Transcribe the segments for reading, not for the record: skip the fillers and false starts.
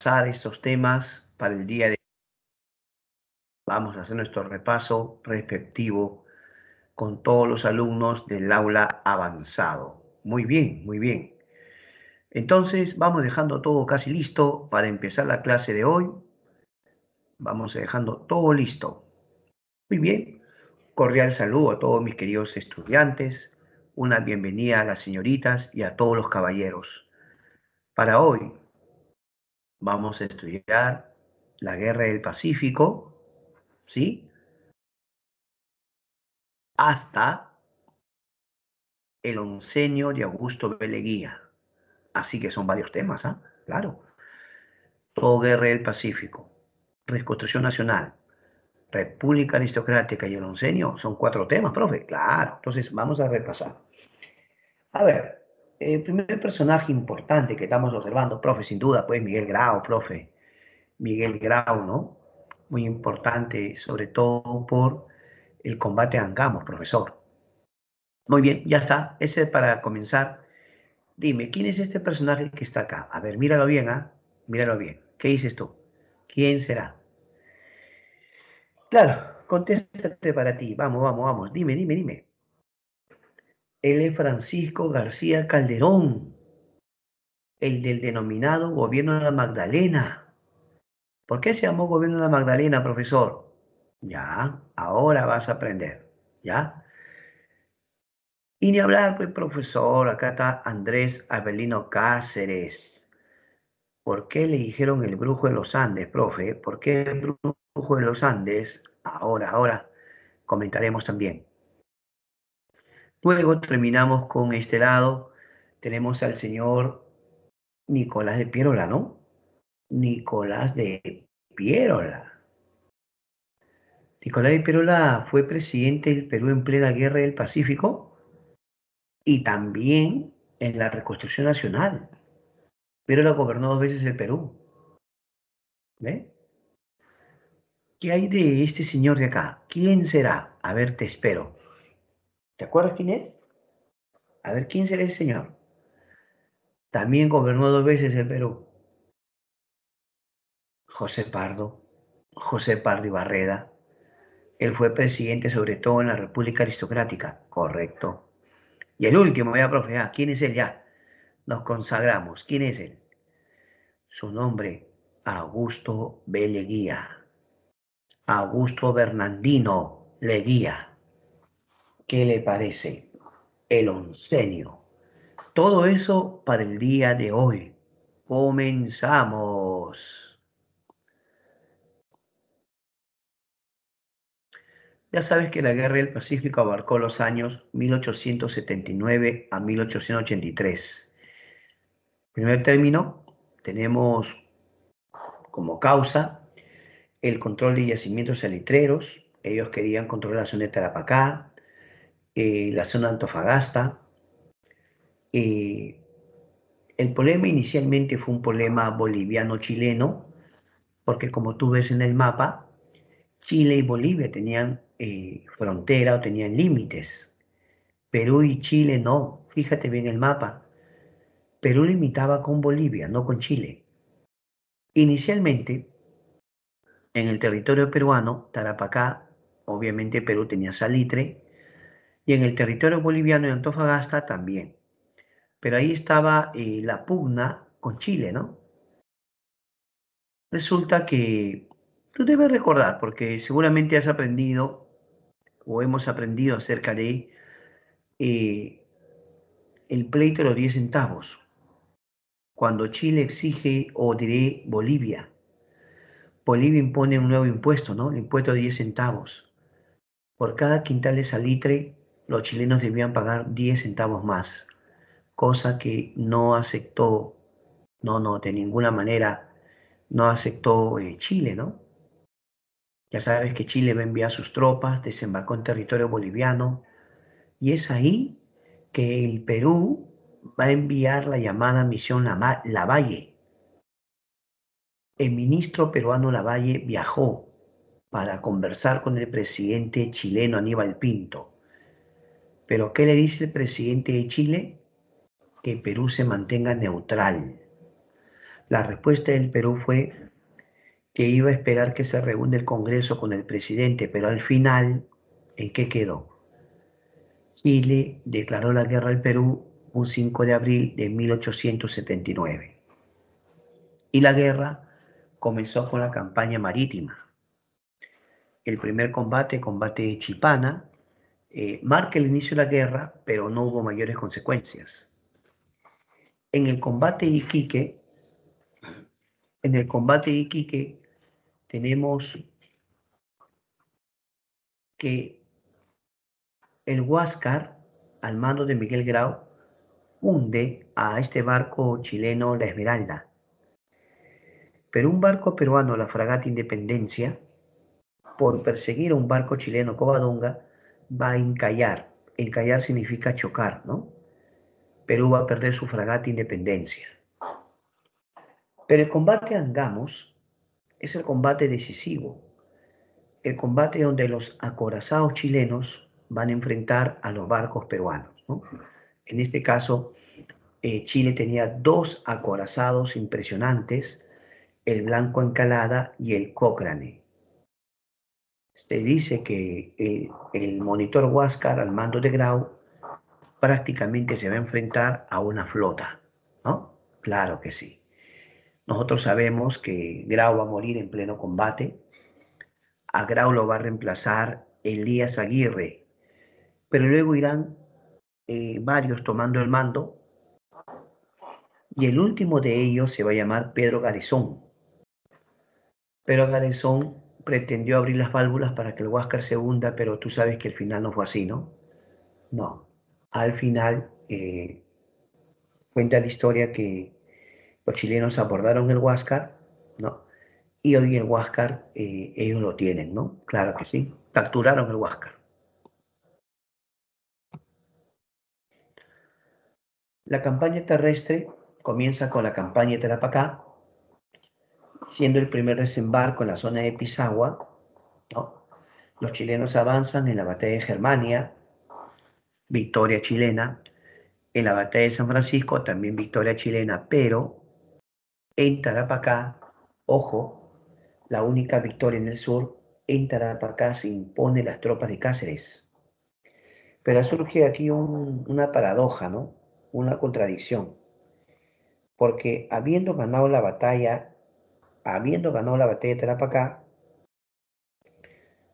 estos temas para el día de hoy. Vamos a hacer nuestro repaso respectivo con todos los alumnos del aula avanzado. Muy bien, muy bien. Entonces, vamos dejando todo casi listo para empezar la clase de hoy. Vamos dejando todo listo. Muy bien. Cordial saludo a todos mis queridos estudiantes. Una bienvenida a las señoritas y a todos los caballeros. Para hoy vamos a estudiar la Guerra del Pacífico, ¿sí? Hasta el oncenio de Augusto B. Leguía. Así que son varios temas, ¿ah? Claro. Todo Guerra del Pacífico, Reconstrucción Nacional, República Aristocrática y el oncenio son 4 temas, profe. Claro. Entonces vamos a repasar. A ver, el primer personaje importante que estamos observando, profe, sin duda, pues Miguel Grau, profe. Miguel Grau, ¿no? Muy importante, sobre todo por el combate a Angamos, profesor. Muy bien, ya está. Ese es para comenzar. Dime, ¿quién es este personaje que está acá? A ver, míralo bien, ¿ah? Míralo bien. ¿Qué dices tú? ¿Quién será? Claro, contéstate para ti. Vamos, vamos, vamos. Dime, dime, dime. Él es Francisco García Calderón, el del denominado Gobierno de la Magdalena. ¿Por qué se llamó Gobierno de la Magdalena, profesor? Ya, ahora vas a aprender. ¿Ya? Y ni hablar, pues, profesor. Acá está Andrés Avelino Cáceres. ¿Por qué le dijeron el brujo de los Andes, profe? ¿Por qué el brujo de los Andes? Ahora comentaremos también. Luego terminamos con este lado. Tenemos al señor Nicolás de Piérola, ¿no? Nicolás de Piérola. Nicolás de Piérola fue presidente del Perú en plena guerra del Pacífico y también en la reconstrucción nacional. Piérola gobernó 2 veces el Perú. ¿Ve? ¿Qué hay de este señor de acá? ¿Quién será? A ver, te espero. ¿Te acuerdas quién es? A ver, ¿quién será ese señor? También gobernó 2 veces el Perú. José Pardo. José Pardo y Barreda. Él fue presidente sobre todo en la República Aristocrática. Correcto. Y el último, ya, profe, ya. ¿Quién es él ya? Nos consagramos. ¿Quién es él? Su nombre, Augusto B. Leguía. Augusto Bernardino Leguía. ¿Qué le parece? El oncenio. Todo eso para el día de hoy. Comenzamos. Ya sabes que la Guerra del Pacífico abarcó los años 1879 a 1883. Primer término, tenemos como causa el control de yacimientos salitreros. Ellos querían controlar la zona de Tarapacá, la zona de Antofagasta. El problema inicialmente fue un problema boliviano-chileno, porque como tú ves en el mapa, Chile y Bolivia tenían frontera o tenían límites. Perú y Chile no. Fíjate bien el mapa. Perú limitaba con Bolivia, no con Chile. Inicialmente, en el territorio peruano, Tarapacá, obviamente Perú tenía salitre, y en el territorio boliviano de Antofagasta también. Pero ahí estaba la pugna con Chile, ¿no? Resulta que tú debes recordar, porque seguramente has aprendido o hemos aprendido acerca de eh, el pleito de los 10 centavos. Cuando Chile exige, o diré Bolivia, Bolivia impone un nuevo impuesto, ¿no? El impuesto de 10 centavos. Por cada quintal de salitre, los chilenos debían pagar 10 centavos más, cosa que no aceptó, no, de ninguna manera no aceptó Chile, ¿no? Ya sabes que Chile va a enviar sus tropas, desembarcó en territorio boliviano, y es ahí que el Perú va a enviar la llamada misión Lavalle. El ministro peruano Lavalle viajó para conversar con el presidente chileno Aníbal Pinto. Pero ¿qué le dice el presidente de Chile? Que Perú se mantenga neutral. La respuesta del Perú fue que iba a esperar que se reúne el Congreso con el presidente, pero al final, ¿en qué quedó? Chile declaró la guerra al Perú un 5 de abril de 1879. Y la guerra comenzó con la campaña marítima. El primer combate, combate de Chipana, marca el inicio de la guerra, pero no hubo mayores consecuencias. En el combate de Iquique, en el combate de Iquique tenemos que el Huáscar, al mando de Miguel Grau, hunde a este barco chileno La Esmeralda. Pero un barco peruano, la fragata Independencia, por perseguir a un barco chileno Covadonga, va a encallar. Encallar significa chocar, ¿no? Perú va a perder su fragata Independencia. Pero el combate de Angamos es el combate decisivo, el combate donde los acorazados chilenos van a enfrentar a los barcos peruanos, ¿no? En este caso, Chile tenía dos acorazados impresionantes, el Blanco Encalada y el Cochrane. Se dice que el monitor Huáscar al mando de Grau prácticamente se va a enfrentar a una flota, ¿no? Claro que sí. Nosotros sabemos que Grau va a morir en pleno combate. A Grau lo va a reemplazar Elías Aguirre, pero luego irán varios tomando el mando y el último de ellos se va a llamar Pedro Garezón. Pero Garezón pretendió abrir las válvulas para que el Huáscar se hunda, pero tú sabes que al final no fue así, ¿no? No. Al final cuenta la historia que los chilenos abordaron el Huáscar, ¿no? Y hoy el Huáscar ellos lo tienen, ¿no? Claro que sí. Capturaron el Huáscar. La campaña terrestre comienza con la campaña de Tarapacá, siendo el primer desembarco en la zona de Pisagua, ¿no? Los chilenos avanzan en la batalla de Germania, victoria chilena. En la batalla de San Francisco, también victoria chilena, pero en Tarapacá, ojo, la única victoria en el sur, en Tarapacá se impone las tropas de Cáceres. Pero surge aquí una paradoja, ¿no? Una contradicción. Porque habiendo ganado la batalla de Tarapacá,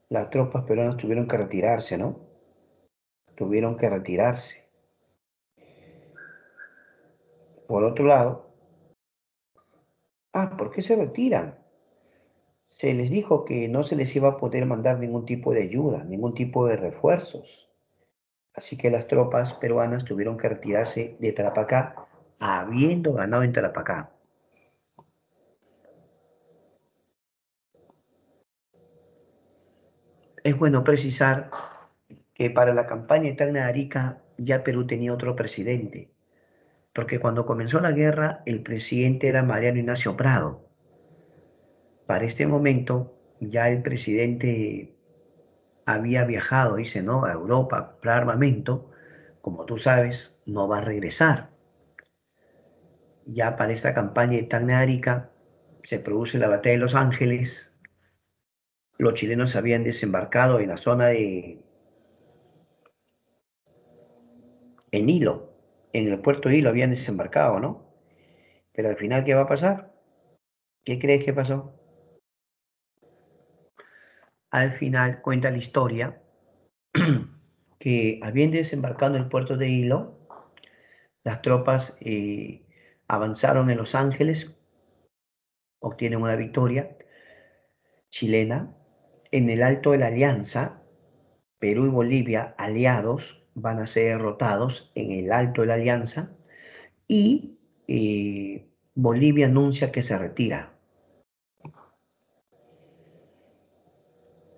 las tropas peruanas tuvieron que retirarse, ¿no? Tuvieron que retirarse. Por otro lado, ¿por qué se retiran? Se les dijo que no se les iba a poder mandar ningún tipo de ayuda, ningún tipo de refuerzos. Así que las tropas peruanas tuvieron que retirarse de Tarapacá, habiendo ganado en Tarapacá. Es bueno precisar que para la campaña de Tacna de Arica ya Perú tenía otro presidente, porque cuando comenzó la guerra el presidente era Mariano Ignacio Prado. Para este momento ya el presidente había viajado, dice, ¿no?, a Europa a comprar armamento. Como tú sabes, no va a regresar. Ya para esta campaña de Tacna de Arica se produce la batalla de Los Ángeles. Los chilenos habían desembarcado en la zona en Hilo, en el puerto de Hilo habían desembarcado, ¿no? Pero al final, ¿qué va a pasar? ¿Qué crees que pasó? Al final cuenta la historia que habiendo desembarcado en el puerto de Hilo, las tropas avanzaron en Los Ángeles, obtienen una victoria chilena. En el Alto de la Alianza, Perú y Bolivia, aliados, van a ser derrotados en el Alto de la Alianza y Bolivia anuncia que se retira.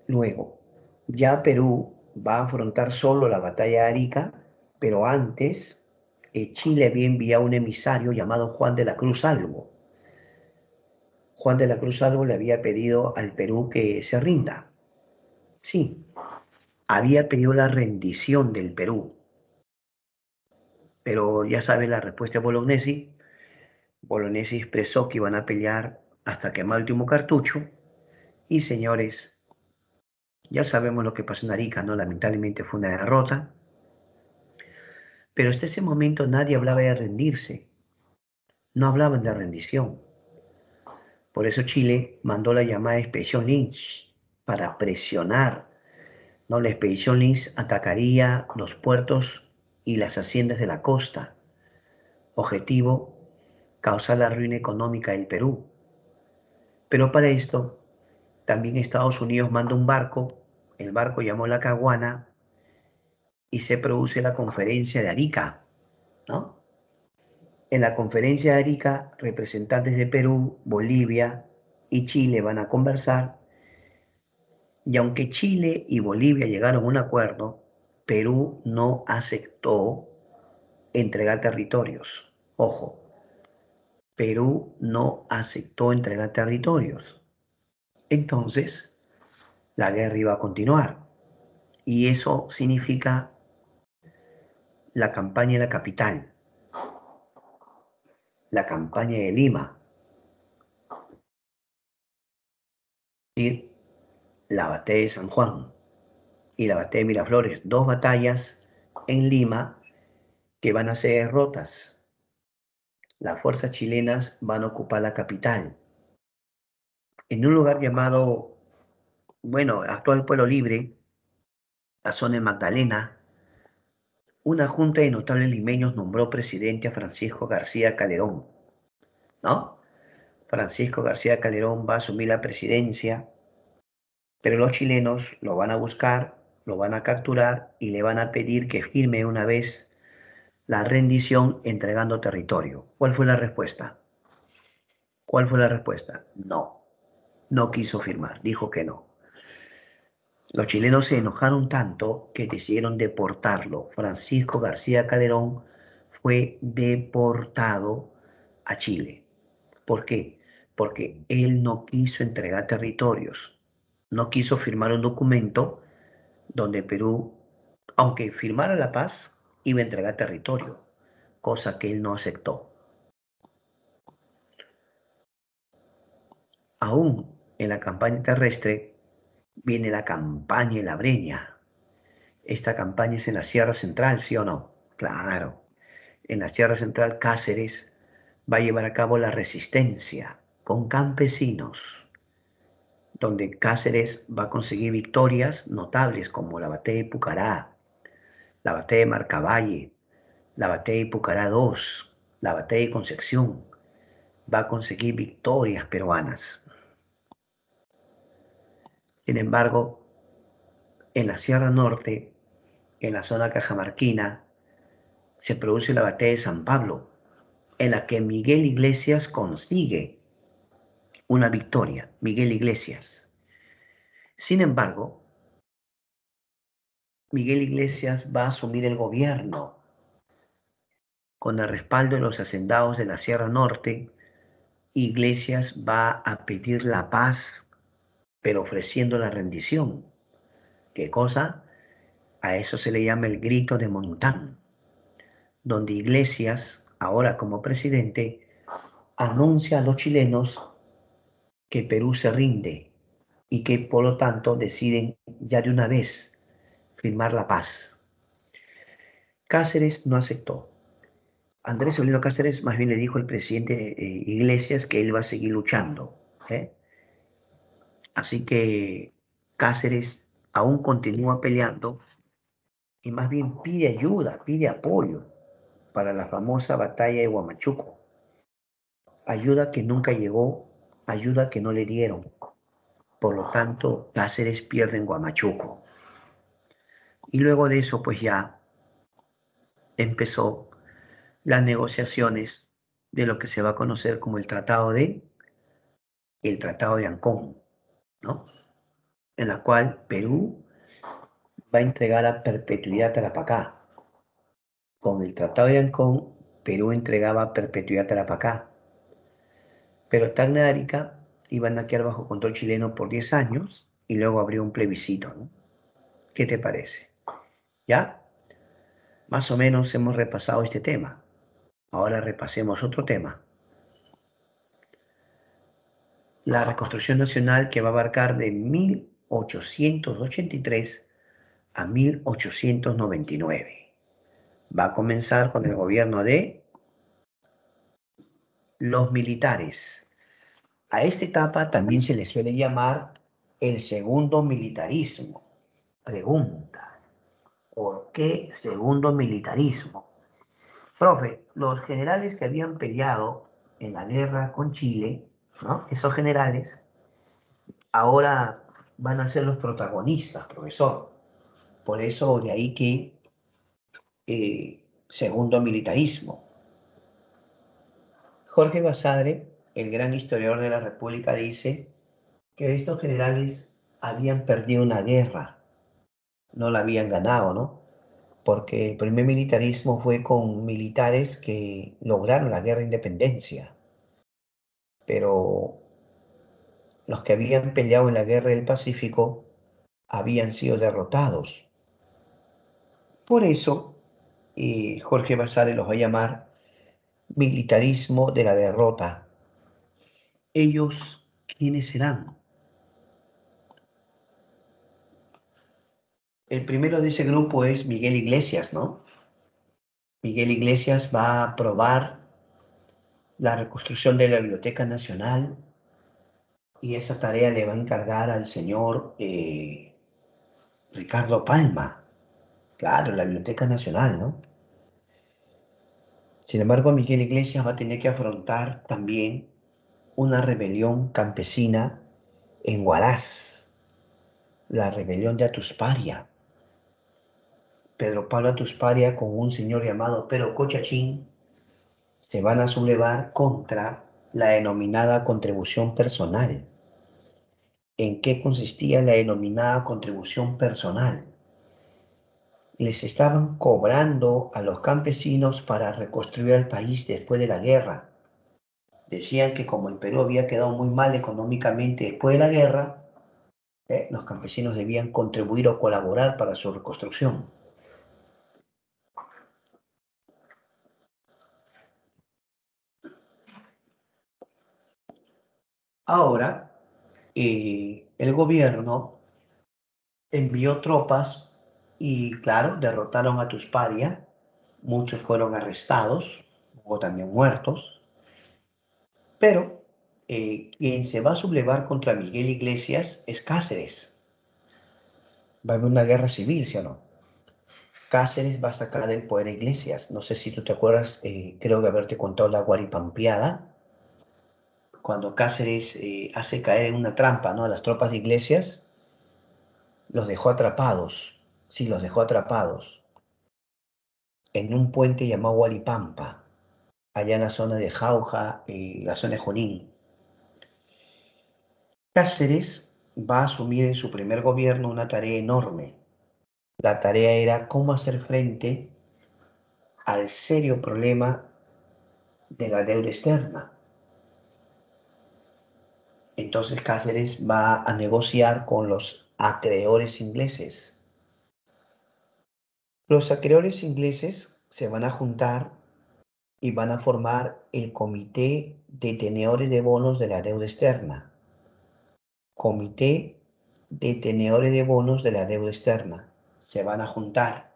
Luego, ya Perú va a afrontar solo la batalla de Arica, pero antes Chile había enviado un emisario llamado Juan de la Cruz Albo. Juan de la Cruz Albo le había pedido al Perú que se rinda. Sí, había pedido la rendición del Perú. Pero ya saben la respuesta de Bolognesi, Bolognesi expresó que iban a pelear hasta quemar el último cartucho. Y señores, ya sabemos lo que pasó en Arica, ¿no? Lamentablemente fue una derrota. Pero hasta ese momento nadie hablaba de rendirse. No hablaban de rendición. Por eso Chile mandó la llamada Expedición Lynch para presionar, ¿no? La Expedición Lynch atacaría los puertos y las haciendas de la costa. Objetivo, causar la ruina económica del Perú. Pero para esto, también Estados Unidos manda un barco, el barco llamó La Caguana, y se produce la conferencia de Arica, ¿no? En la conferencia de Arica, representantes de Perú, Bolivia y Chile van a conversar, y aunque Chile y Bolivia llegaron a un acuerdo, Perú no aceptó entregar territorios. Ojo, Perú no aceptó entregar territorios. Entonces, la guerra iba a continuar. Y eso significa la campaña de la capital, la campaña de Lima, y la batalla de San Juan y la batalla de Miraflores. Dos batallas en Lima que van a ser derrotas. Las fuerzas chilenas van a ocupar la capital. En un lugar llamado, bueno, actual Pueblo Libre, la zona de Magdalena, una junta de notables limeños nombró presidente a Francisco García Calderón, ¿no? Francisco García Calderón va a asumir la presidencia, pero los chilenos lo van a buscar, lo van a capturar y le van a pedir que firme una vez la rendición entregando territorio. ¿Cuál fue la respuesta? ¿Cuál fue la respuesta? No, no quiso firmar, dijo que no. Los chilenos se enojaron tanto que decidieron deportarlo. Francisco García Calderón fue deportado a Chile. ¿Por qué? Porque él no quiso entregar territorios, no quiso firmar un documento donde Perú, aunque firmara la paz, iba a entregar territorio, cosa que él no aceptó. Aún en la campaña terrestre viene la campaña de la Breña. Esta campaña es en la Sierra Central, ¿sí o no? Claro. En la Sierra Central, Cáceres va a llevar a cabo la resistencia con campesinos, donde Cáceres va a conseguir victorias notables como la batalla de Pucará, la batalla de Marcavalle, la batalla de Pucará II, la batalla de Concepción. Va a conseguir victorias peruanas. Sin embargo, en la Sierra Norte, en la zona cajamarquina, se produce la batalla de San Pablo, en la que Miguel Iglesias consigue una victoria. Miguel Iglesias. Sin embargo, Miguel Iglesias va a asumir el gobierno con el respaldo de los hacendados de la Sierra Norte. Iglesias va a pedir la paz, pero ofreciendo la rendición. ¿Qué cosa? A eso se le llama el grito de Montán, donde Iglesias, ahora como presidente, anuncia a los chilenos que Perú se rinde y que por lo tanto deciden ya de una vez firmar la paz. Cáceres no aceptó. Andrés Olino Cáceres más bien le dijo al presidente Iglesias que él va a seguir luchando, ¿eh? Así que Cáceres aún continúa peleando y más bien pide ayuda, pide apoyo para la famosa batalla de Huamachuco. Ayuda que nunca llegó, ayuda que no le dieron. Por lo tanto, Cáceres pierde en Huamachuco. Y luego de eso, pues ya empezó las negociaciones de lo que se va a conocer como el Tratado de Ancón, ¿no? En la cual Perú va a entregar a perpetuidad a Tarapacá. Con el Tratado de Ancón, Perú entregaba perpetuidad a Tarapacá. Pero Tacna y Arica iban a quedar bajo control chileno por 10 años y luego habría un plebiscito, ¿no? ¿Qué te parece? ¿Ya? Más o menos hemos repasado este tema. Ahora repasemos otro tema. la reconstrucción nacional que va a abarcar de 1883 a 1899. Va a comenzar con el gobierno de los militares. A esta etapa también se le suele llamar el segundo militarismo. Pregunta, ¿por qué segundo militarismo? Profe, los generales que habían peleado en la guerra con Chile, ¿no? Esos generales ahora van a ser los protagonistas, profesor. Por eso de ahí que segundo militarismo. Jorge Basadre, el gran historiador de la República, dice que estos generales habían perdido una guerra, no la habían ganado, ¿no? Porque el primer militarismo fue con militares que lograron la guerra de independencia, pero los que habían peleado en la guerra del Pacífico habían sido derrotados. Por eso, Jorge Basadre los va a llamar militarismo de la derrota. ¿Ellos quiénes serán? El primero de ese grupo es Miguel Iglesias, ¿no? Miguel Iglesias va a aprobar la reconstrucción de la Biblioteca Nacional y esa tarea le va a encargar al señor Ricardo Palma. Claro, la Biblioteca Nacional, ¿no? Sin embargo, Miguel Iglesias va a tener que afrontar también una rebelión campesina en Huaraz, la rebelión de Atusparia. Pedro Pablo Atusparia con un señor llamado Pero Cochachín se van a sublevar contra la denominada contribución personal. ¿En qué consistía la denominada contribución personal? Les estaban cobrando a los campesinos para reconstruir el país después de la guerra. Decían que como el Perú había quedado muy mal económicamente después de la guerra, los campesinos debían contribuir o colaborar para su reconstrucción. Ahora, el gobierno envió tropas y, claro, derrotaron a Tusparia. Muchos fueron arrestados, hubo también muertos, pero quien se va a sublevar contra Miguel Iglesias es Cáceres. Va a haber una guerra civil, ¿sí o no? Cáceres va a sacar del poder a Iglesias. No sé si tú te acuerdas, creo que haberte contado la Guaripampeada, cuando Cáceres hace caer en una trampa, ¿no? A las tropas de Iglesias, los dejó atrapados, sí, los dejó atrapados en un puente llamado Huaripampa, allá en la zona de Jauja y la zona de Junín. Cáceres va a asumir en su primer gobierno una tarea enorme. La tarea era cómo hacer frente al serio problema de la deuda externa. Entonces Cáceres va a negociar con los acreedores ingleses. Los acreedores ingleses se van a juntar y van a formar el Comité de Tenedores de Bonos de la Deuda Externa. Comité de Tenedores de Bonos de la Deuda Externa. Se van a juntar.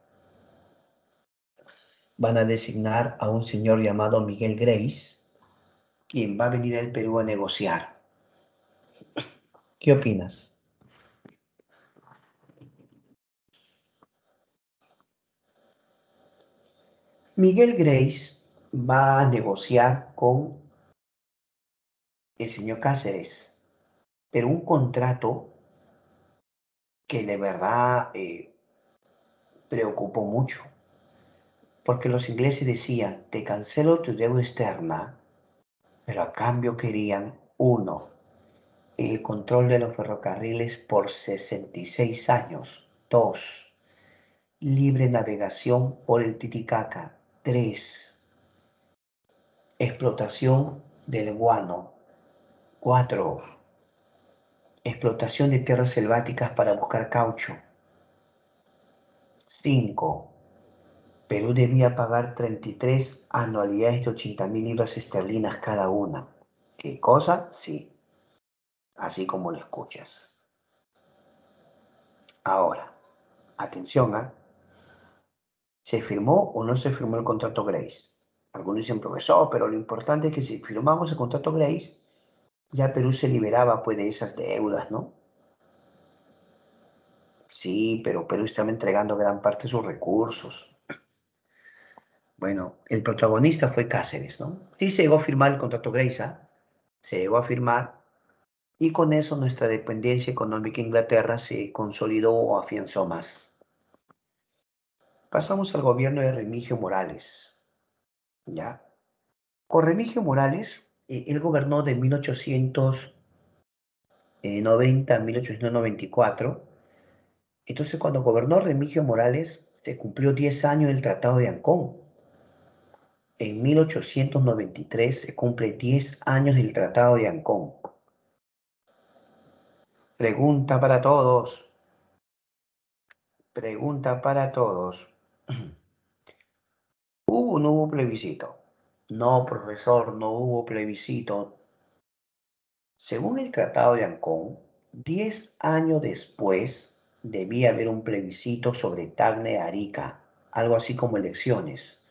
Van a designar a un señor llamado Miguel Grace, quien va a venir al Perú a negociar. ¿Qué opinas? Miguel Grace va a negociar con el señor Cáceres, pero un contrato que de verdad preocupó mucho, porque los ingleses decían, te cancelo tu deuda externa, pero a cambio querían, uno, el control de los ferrocarriles por 66 años, dos, libre navegación por el Titicaca, tres, explotación del guano, cuatro, explotación de tierras selváticas para buscar caucho, cinco, Perú debía pagar 33 anualidades de 80.000 libras esterlinas cada una. ¿Qué cosa? Sí. así como lo escuchas. Ahora, atención, ¿ah? ¿Se firmó o no se firmó el contrato Grace? Algunos dicen, profesor, pero lo importante es que si firmamos el contrato Grace, ya Perú se liberaba pues de esas deudas, ¿no? Sí, pero Perú estaba entregando gran parte de sus recursos. Bueno, el protagonista fue Cáceres, ¿no? Sí se llegó a firmar el contrato Grace, ¿ah? Se llegó a firmar y con eso nuestra dependencia económica de Inglaterra se consolidó o afianzó más. Pasamos al gobierno de Remigio Morales, ¿ya? Con Remigio Morales, él gobernó de 1890 a 1894. Entonces, cuando gobernó Remigio Morales, se cumplió 10 años del Tratado de Ancón. En 1893 se cumple 10 años del Tratado de Ancón. Pregunta para todos, pregunta para todos. ¿Hubo o no hubo plebiscito? No, profesor, no hubo plebiscito. Según el Tratado de Ancón, 10 años después debía haber un plebiscito sobre Tacna y Arica, algo así como elecciones,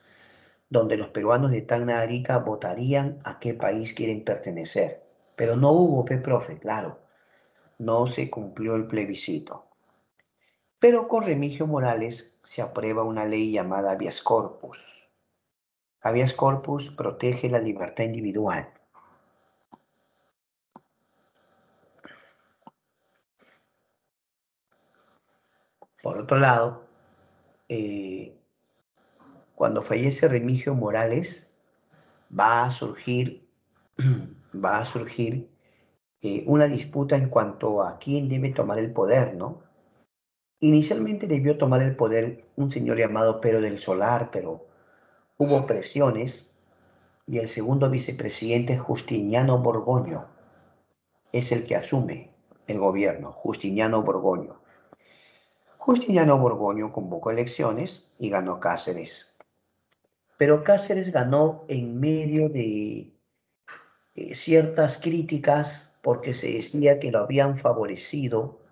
donde los peruanos de Tacna y Arica votarían a qué país quieren pertenecer. Pero no hubo, profe, claro, no se cumplió el plebiscito. Pero con Remigio Morales se aprueba una ley llamada Habeas Corpus. Habeas Corpus protege la libertad individual. Por otro lado, cuando fallece Remigio Morales, va a surgir, va a surgir una disputa en cuanto a quién debe tomar el poder, ¿no? Inicialmente debió tomar el poder un señor llamado Pedro del Solar, pero hubo presiones y el segundo vicepresidente, Justiniano Borgoño, es el que asume el gobierno, Justiniano Borgoño. Justiniano Borgoño convocó elecciones y ganó Cáceres. Pero Cáceres ganó en medio de ciertas críticas porque se decía que lo habían favorecido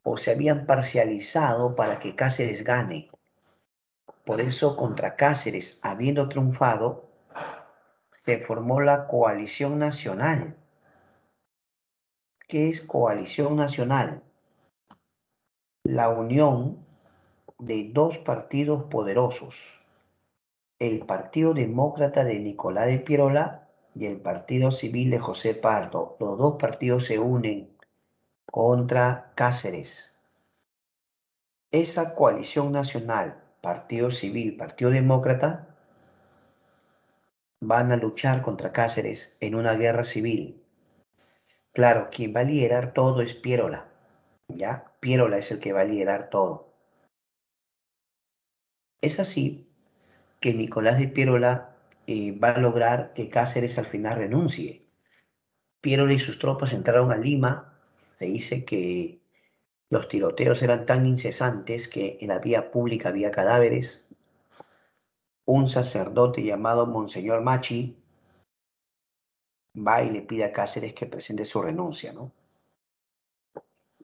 o se habían parcializado para que Cáceres gane. Por eso, contra Cáceres, habiendo triunfado, se formó la Coalición Nacional. ¿Qué es Coalición Nacional? La unión de dos partidos poderosos, el Partido Demócrata de Nicolás de Piérola y el Partido Civil de José Pardo. Los dos partidos se unen contra Cáceres. Esa coalición nacional, Partido Civil, Partido Demócrata, van a luchar contra Cáceres en una guerra civil. Claro, quien va a liderar todo es Piérola, ¿ya? Piérola es el que va a liderar todo. Es así que Nicolás de Piérola va a lograr que Cáceres al final renuncie. Piérola y sus tropas entraron a Lima. Se dice que los tiroteos eran tan incesantes que en la vía pública había cadáveres. Un sacerdote llamado Monseñor Machi va y le pide a Cáceres que presente su renuncia, ¿no?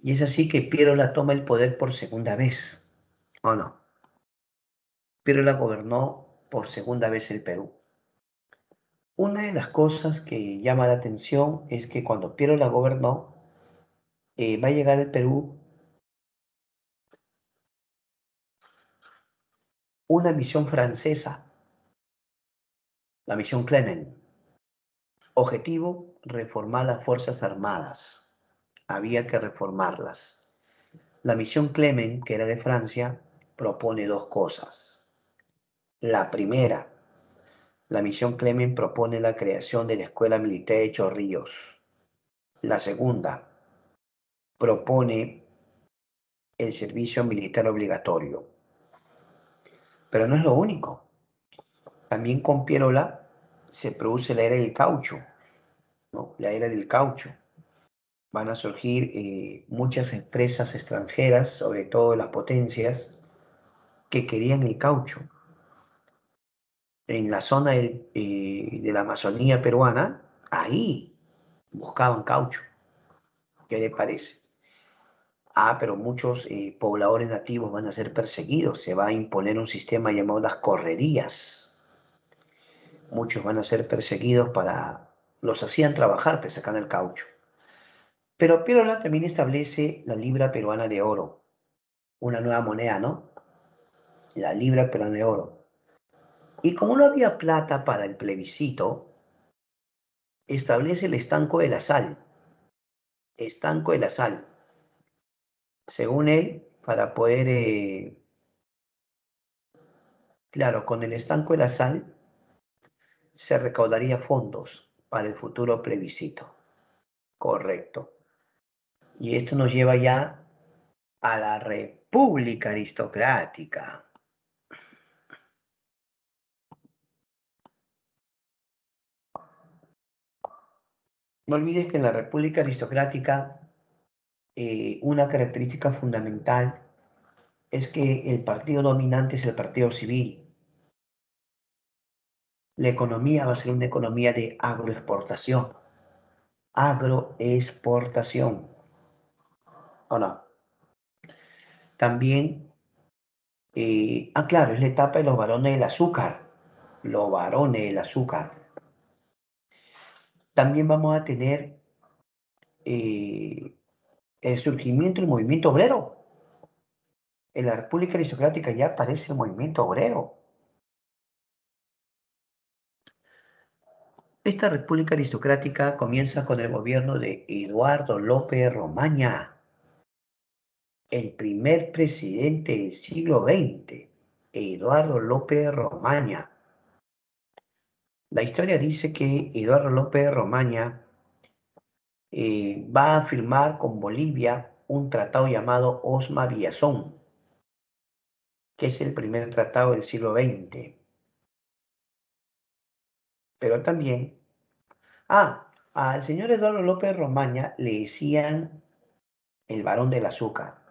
Y es así que Piérola toma el poder por segunda vez, ¿o no? Piérola gobernó por segunda vez el Perú. Una de las cosas que llama la atención es que cuando Piérola gobernó, va a llegar al Perú una misión francesa, la misión Clement. Objetivo, reformar las Fuerzas Armadas. Había que reformarlas. La misión Clement, que era de Francia, propone dos cosas. La primera, la misión Clement propone la creación de la Escuela Militar de Chorrillos. La segunda, propone el servicio militar obligatorio. Pero no es lo único. También con Piérola se produce la era del caucho, ¿no? La era del caucho. Van a surgir muchas empresas extranjeras, sobre todo las potencias, que querían el caucho. En la zona de la Amazonía peruana, ahí buscaban caucho. ¿Qué le parece? Ah, pero muchos pobladores nativos van a ser perseguidos. Se va a imponer un sistema llamado las correrías. Muchos van a ser perseguidos para... Los hacían trabajar para sacar el caucho. Pero Pirola también establece la libra peruana de oro, una nueva moneda, ¿no? La libra peruana de oro. Y como no había plata para el plebiscito, establece el estanco de la sal. Estanco de la sal. Según él, para poder, claro, con el estanco de la sal se recaudaría fondos para el futuro plebiscito. Correcto. Y esto nos lleva ya a la República Aristocrática. No olvides que en la República Aristocrática una característica fundamental es que el partido dominante es el partido civil. La economía va a ser una economía de agroexportación. Agroexportación. ¿O no? También, claro, es la etapa de los varones del azúcar. Los varones del azúcar. También vamos a tener el surgimiento del movimiento obrero. En la República Aristocrática ya aparece el movimiento obrero. Esta República Aristocrática comienza con el gobierno de Eduardo López Romaña, el primer presidente del siglo XX, Eduardo López Romaña. La historia dice que Eduardo López Romaña va a firmar con Bolivia un tratado llamado Osma Villazón, que es el primer tratado del siglo XX. Pero también, al señor Eduardo López Romaña le decían el varón del azúcar.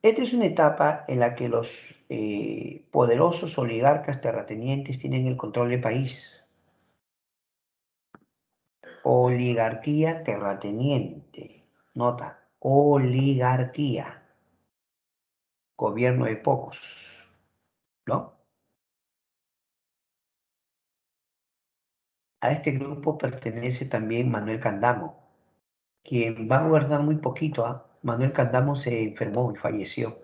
Esta es una etapa en la que los poderosos oligarcas terratenientes tienen el control del país. Oligarquía terrateniente. Nota, oligarquía. Gobierno de pocos, ¿no? A este grupo pertenece también Manuel Candamo, quien va a gobernar muy poquito. Manuel Candamo se enfermó y falleció.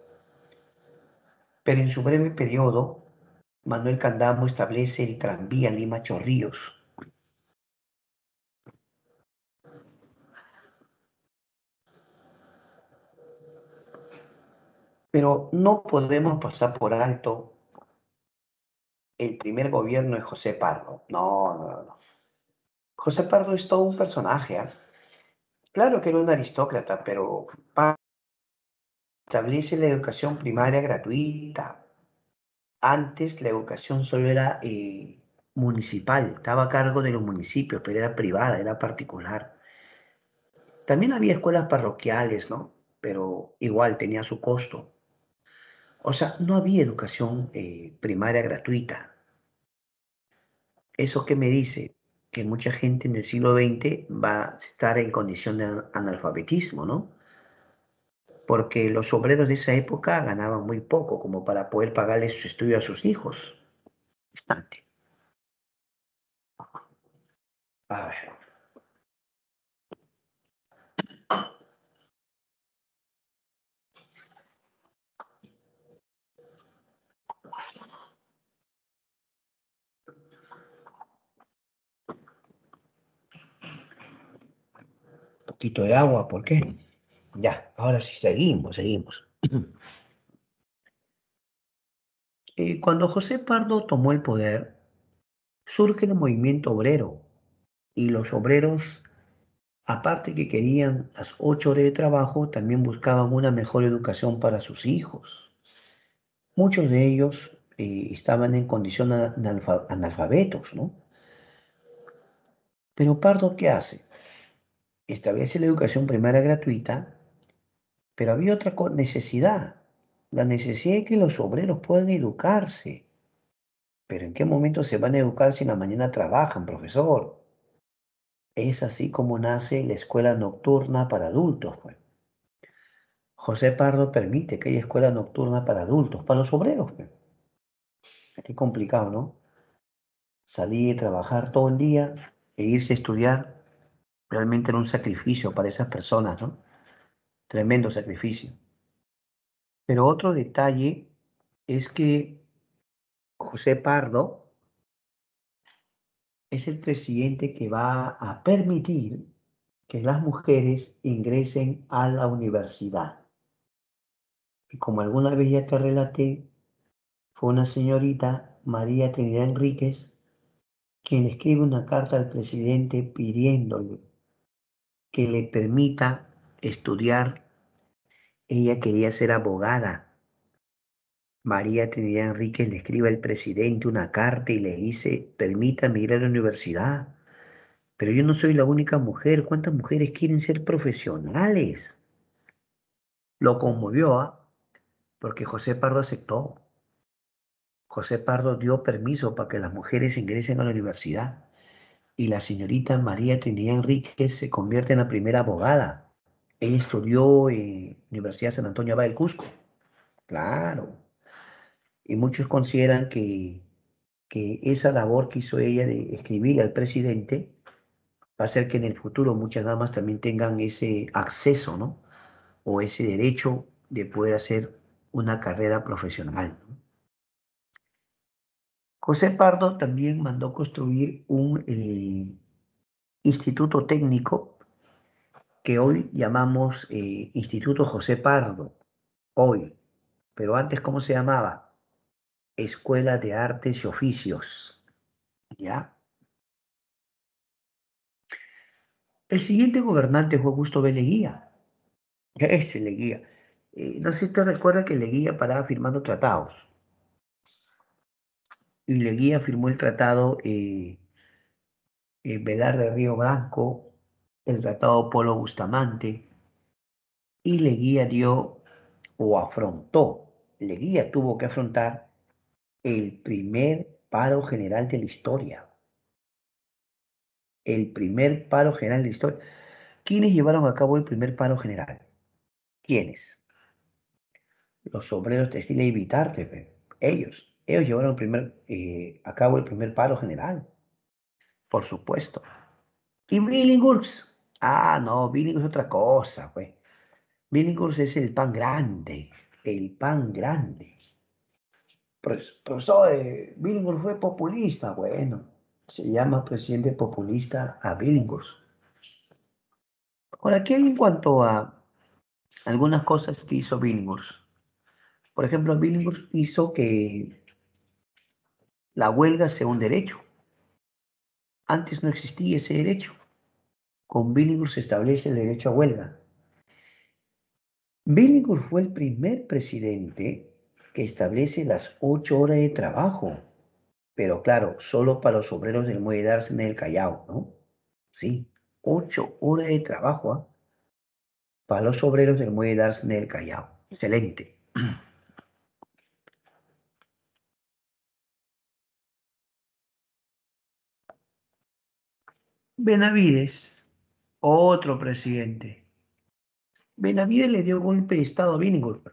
Pero en su breve periodo, Manuel Candamo establece el tranvía Lima-Chorrillos. Pero no podemos pasar por alto el primer gobierno de José Pardo. No, no, no. José Pardo es todo un personaje, ¿eh? Claro que era un aristócrata, pero establece la educación primaria gratuita. Antes la educación solo era municipal, estaba a cargo de los municipios, pero era privada, era particular. También había escuelas parroquiales, ¿no? Pero igual tenía su costo. O sea, no había educación primaria gratuita. ¿Eso qué me dice? Que mucha gente en el siglo XX va a estar en condición de analfabetismo, ¿no? Porque los obreros de esa época ganaban muy poco como para poder pagarle su estudio a sus hijos. Bastante. A ver, un poquito de agua, ¿por qué? Ya, ahora sí, seguimos. Cuando José Pardo tomó el poder, surge el movimiento obrero y los obreros, aparte que querían las 8 horas de trabajo, también buscaban una mejor educación para sus hijos. Muchos de ellos estaban en condición de analfabetos, ¿no? Pero Pardo, ¿qué hace? Establece la educación primaria gratuita, pero había otra necesidad, la necesidad de que los obreros puedan educarse. Pero ¿en qué momento se van a educar si en la mañana trabajan, profesor? Es así como nace la escuela nocturna para adultos, pues. José Pardo permite que haya escuela nocturna para adultos, para los obreros, pues. Qué complicado, ¿no? Salir a trabajar todo el día e irse a estudiar, realmente era un sacrificio para esas personas, ¿no? Tremendo sacrificio. Pero otro detalle es que José Pardo es el presidente que va a permitir que las mujeres ingresen a la universidad. Y como alguna vez ya te relaté, fue una señorita, María Trinidad Enríquez, quien escribe una carta al presidente pidiéndole que le permita estudiar. Ella quería ser abogada. María Trinidad Enríquez le escribe al presidente una carta y le dice, permítame ir a la universidad. Pero yo no soy la única mujer. ¿Cuántas mujeres quieren ser profesionales? Lo conmovió, ¿ah? Porque José Pardo aceptó. José Pardo dio permiso para que las mujeres ingresen a la universidad. Y la señorita María Trinidad Enríquez se convierte en la primera abogada. Ella estudió en Universidad San Antonio Abad del Cusco. Claro. Y muchos consideran que esa labor que hizo ella de escribir al presidente va a hacer que en el futuro muchas damas también tengan ese acceso, ¿no? O ese derecho de poder hacer una carrera profesional, ¿no? José Pardo también mandó construir un instituto técnico que hoy llamamos Instituto José Pardo, hoy, pero antes, ¿cómo se llamaba? Escuela de Artes y Oficios, ¿ya? El siguiente gobernante fue Augusto B. Leguía. Ese Leguía. No sé si te recuerdas que Leguía paraba firmando tratados. Y Leguía firmó el tratado Velar de Río Branco, el tratado Polo Bustamante, y Leguía dio o afrontó, Leguía tuvo que afrontar el primer paro general de la historia. El primer paro general de la historia. ¿Quiénes llevaron a cabo el primer paro general? ¿Quiénes? Los obreros textiles y Vitarte, pe. Ellos llevaron a cabo el primer paro general, por supuesto. ¿Y Billinghurst? Ah, no, Billinghurst es otra cosa, pues. Billinghurst es el pan grande, el pan grande. Profesor, Billinghurst fue populista, bueno, se llama presidente populista a Billinghurst. Ahora, aquí en cuanto a algunas cosas que hizo Billinghurst. Por ejemplo, Billinghurst hizo que la huelga sea un derecho. Antes no existía ese derecho. Con Billinghurst se establece el derecho a huelga. Billinghurst fue el primer presidente que establece las 8 horas de trabajo, pero claro, solo para los obreros del muelle de Arce en el Callao, ¿no? Sí, 8 horas de trabajo, ¿ah? Para los obreros del muelle de Arce en el Callao. Excelente. Benavides, otro presidente. Benavides le dio golpe de Estado a Billinghurst.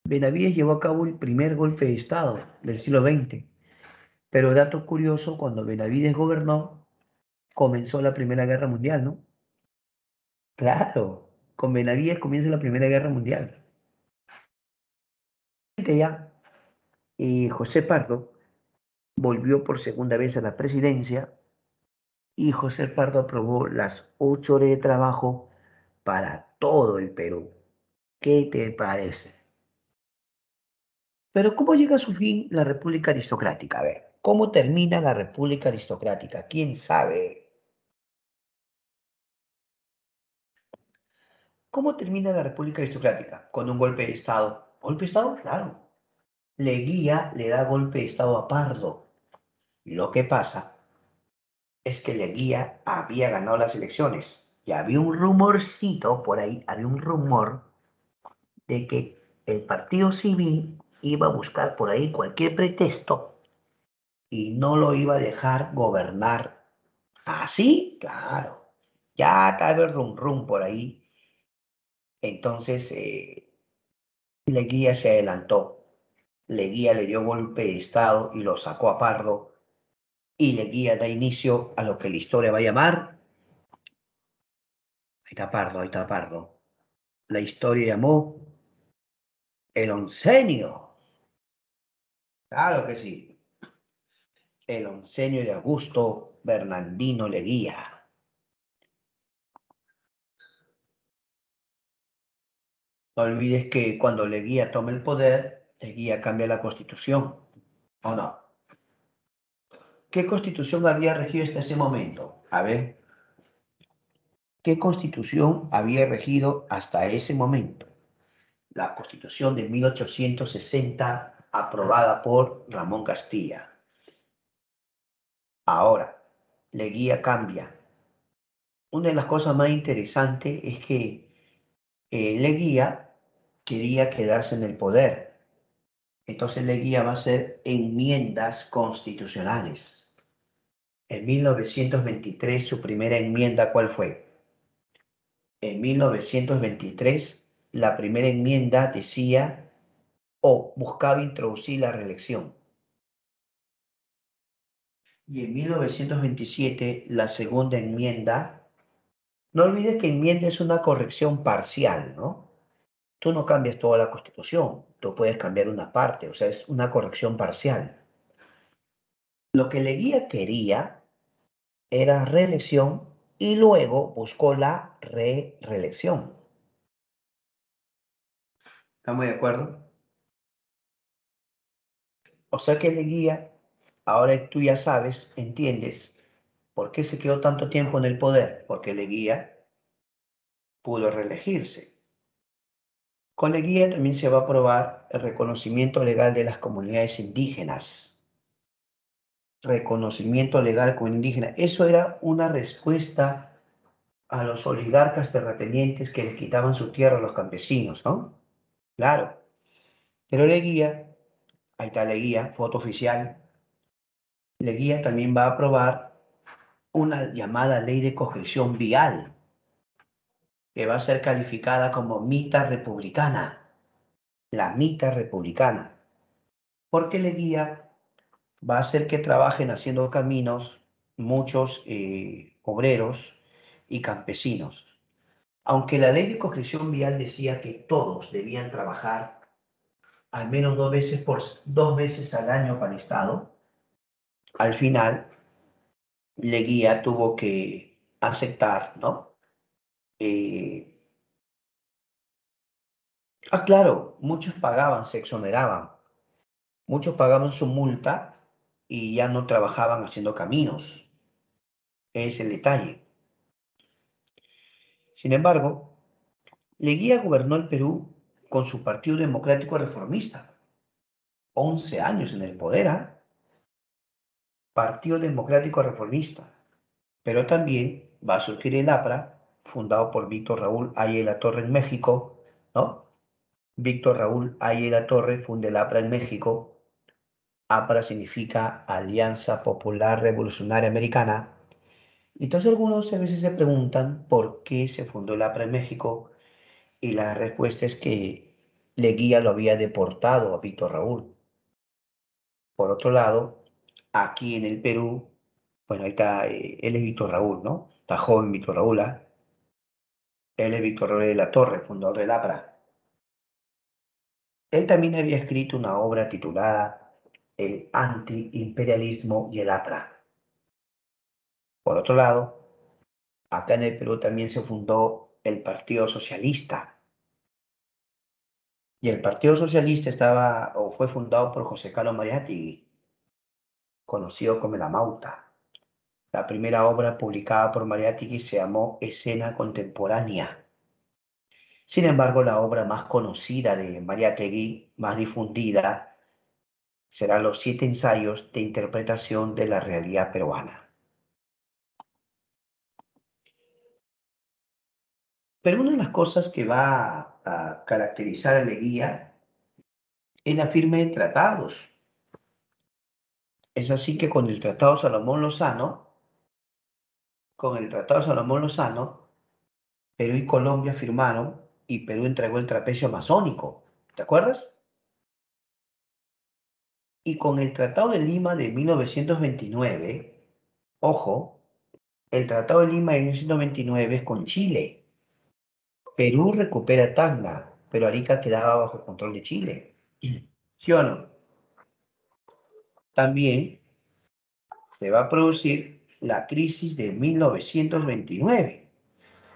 Benavides llevó a cabo el primer golpe de Estado del siglo XX. Pero dato curioso, cuando Benavides gobernó, comenzó la Primera Guerra Mundial, ¿no? Claro, con Benavides comienza la Primera Guerra Mundial. Ya, José Pardo volvió por segunda vez a la presidencia y José Pardo aprobó las 8 horas de trabajo para todo el Perú. ¿Qué te parece? Pero ¿cómo llega a su fin la República Aristocrática? A ver, ¿cómo termina la República Aristocrática? ¿Quién sabe? ¿Cómo termina la República Aristocrática? Con un golpe de Estado. ¿Golpe de Estado? Claro. Leguía le da golpe de Estado a Pardo. Lo que pasa es que Leguía había ganado las elecciones. Y había un rumorcito por ahí, había un rumor de que el Partido Civil iba a buscar por ahí cualquier pretexto y no lo iba a dejar gobernar Así, claro. Ya estaba el rum rum por ahí. Entonces, Leguía se adelantó. Leguía le dio golpe de estado y lo sacó a Pardo. Y Leguía da inicio a lo que la historia va a llamar. Ahí está Pardo, ahí está Pardo. La historia llamó el oncenio. Claro que sí. El oncenio de Augusto Bernardino Leguía. No olvides que cuando Leguía toma el poder, Leguía cambia la constitución. ¿O no? ¿Qué constitución había regido hasta ese momento? A ver, ¿qué constitución había regido hasta ese momento? La constitución de 1860, aprobada por Ramón Castilla. Ahora, Leguía cambia. Una de las cosas más interesantes es que Leguía quería quedarse en el poder. Entonces Leguía va a hacer enmiendas constitucionales. En 1923, su primera enmienda, ¿cuál fue? En 1923, la primera enmienda decía o buscaba introducir la reelección. Y en 1927, la segunda enmienda, no olvides que enmienda es una corrección parcial, ¿no? Tú no cambias toda la Constitución, tú puedes cambiar una parte, o sea, es una corrección parcial. Lo que Leguía quería era reelección y luego buscó la reelección. ¿Estamos de acuerdo? O sea que Leguía, ahora tú ya sabes, entiendes por qué se quedó tanto tiempo en el poder, porque Leguía pudo reelegirse. Con Leguía también se va a aprobar el reconocimiento legal de las comunidades indígenas. Reconocimiento legal como indígena. Eso era una respuesta a los oligarcas terratenientes que les quitaban su tierra a los campesinos, ¿no? Claro. Pero Leguía, ahí está Leguía, foto oficial, Leguía también va a aprobar una llamada ley de concreción vial, que va a ser calificada como mita republicana, la mita republicana, porque Leguía va a hacer que trabajen haciendo caminos muchos obreros y campesinos. Aunque la ley de concreción vial decía que todos debían trabajar al menos 2 veces al año para el Estado, al final Leguía tuvo que aceptar, ¿no? Eh, claro, muchos pagaban, se exoneraban, muchos pagaban su multa y ya no trabajaban haciendo caminos. Ese es el detalle. Sin embargo, Leguía gobernó el Perú con su Partido Democrático Reformista. 11 años en el poder, ¿ah? Partido Democrático Reformista. Pero también va a surgir el APRA, fundado por Víctor Raúl Aya La Torre en México, ¿no? Víctor Raúl Aya La Torre funda el APRA en México. APRA significa Alianza Popular Revolucionaria Americana. Entonces algunos a veces se preguntan por qué se fundó el APRA en México y la respuesta es que Leguía lo había deportado a Víctor Raúl. Por otro lado, aquí en el Perú, bueno, ahí está, él es Víctor Raúl, ¿no? Está joven Víctor Raúl, ¿ah? Él es Víctor Raúl de la Torre, fundador del APRA. Él también había escrito una obra titulada El antiimperialismo y el APRA. Por otro lado, acá en el Perú también se fundó el Partido Socialista. Y el Partido Socialista estaba o fue fundado por José Carlos Mariátegui, conocido como La Mauta. La primera obra publicada por Mariátegui se llamó Escena Contemporánea. Sin embargo, la obra más conocida de Mariátegui, más difundida, será Los 7 ensayos de interpretación de la realidad peruana. Pero una de las cosas que va a caracterizar a Leguía es la firma de tratados. Es así que con el Tratado Salomón Lozano con el Tratado de Salomón Lozano, Perú y Colombia firmaron y Perú entregó el trapecio amazónico. ¿Te acuerdas? Y con el Tratado de Lima de 1929, ojo, el Tratado de Lima de 1929 es con Chile. Perú recupera Tacna, pero Arica quedaba bajo control de Chile. ¿Sí o no? También se va a producir la crisis de 1929.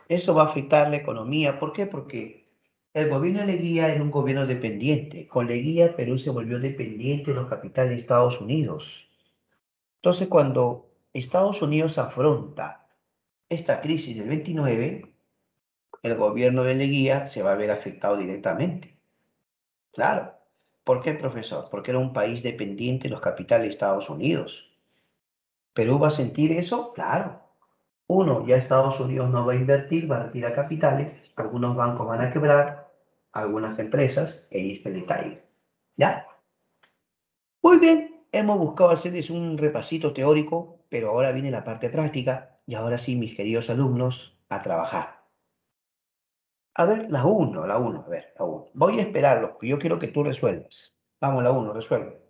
Eso va a afectar la economía. ¿Por qué? Porque el gobierno de Leguía era un gobierno dependiente. Con Leguía, Perú se volvió dependiente de los capitales de Estados Unidos. Entonces, cuando Estados Unidos afronta esta crisis del 29, el gobierno de Leguía se va a ver afectado directamente. Claro. ¿Por qué, profesor? Porque era un país dependiente de los capitales de Estados Unidos. ¿Perú va a sentir eso? Claro. Uno, ya Estados Unidos no va a invertir, va a retirar capitales, algunos bancos van a quebrar, algunas empresas, e ahí está el detalle. ¿Ya? Muy bien, hemos buscado hacerles un repasito teórico, pero ahora viene la parte práctica, y ahora sí, mis queridos alumnos, a trabajar. A ver, la uno, a ver, la uno. Voy a esperarlo, porque yo quiero que tú resuelvas. Vamos, la uno, resuelve.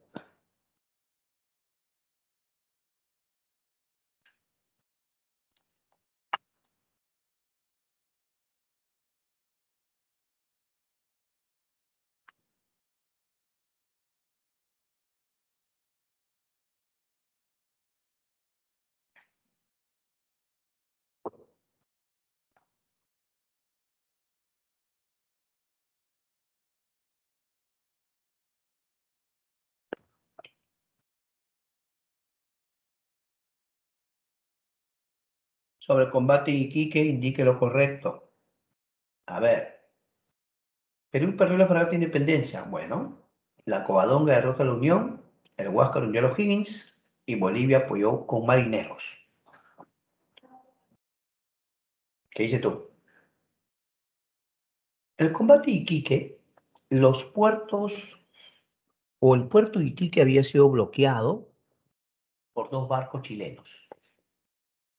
Sobre el combate de Iquique, indique lo correcto. A ver, Perú perdió la fragata de Independencia. Bueno, la Covadonga derrota a la Unión, el Huáscar hundió a los Higgins y Bolivia apoyó con marineros. ¿Qué dices tú? El combate de Iquique, los puertos o el puerto de Iquique había sido bloqueado por dos barcos chilenos,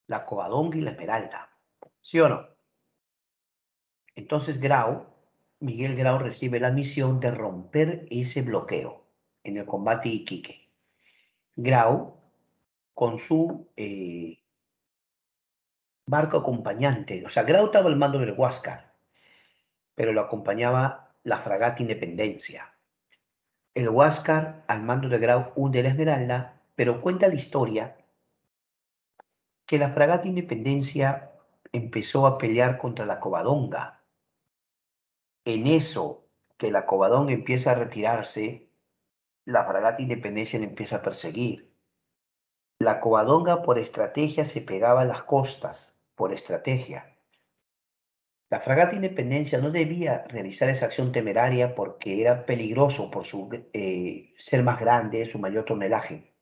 la Covadonga y la Esmeralda. ¿Sí o no? Entonces Miguel Grau recibe la misión de romper ese bloqueo en el combate de Iquique. Grau, con su barco acompañante, o sea, Grau estaba al mando del Huáscar, pero lo acompañaba la fragata Independencia. El Huáscar, al mando de Grau, hunde la Esmeralda, pero cuenta la historia que la fragata Independencia empezó a pelear contra la Covadonga. En eso que la Covadonga empieza a retirarse, la fragata Independencia le empieza a perseguir. La Covadonga por estrategia se pegaba a las costas, por estrategia. La fragata Independencia no debía realizar esa acción temeraria porque era peligroso por su ser más grande, su mayor tonelaje.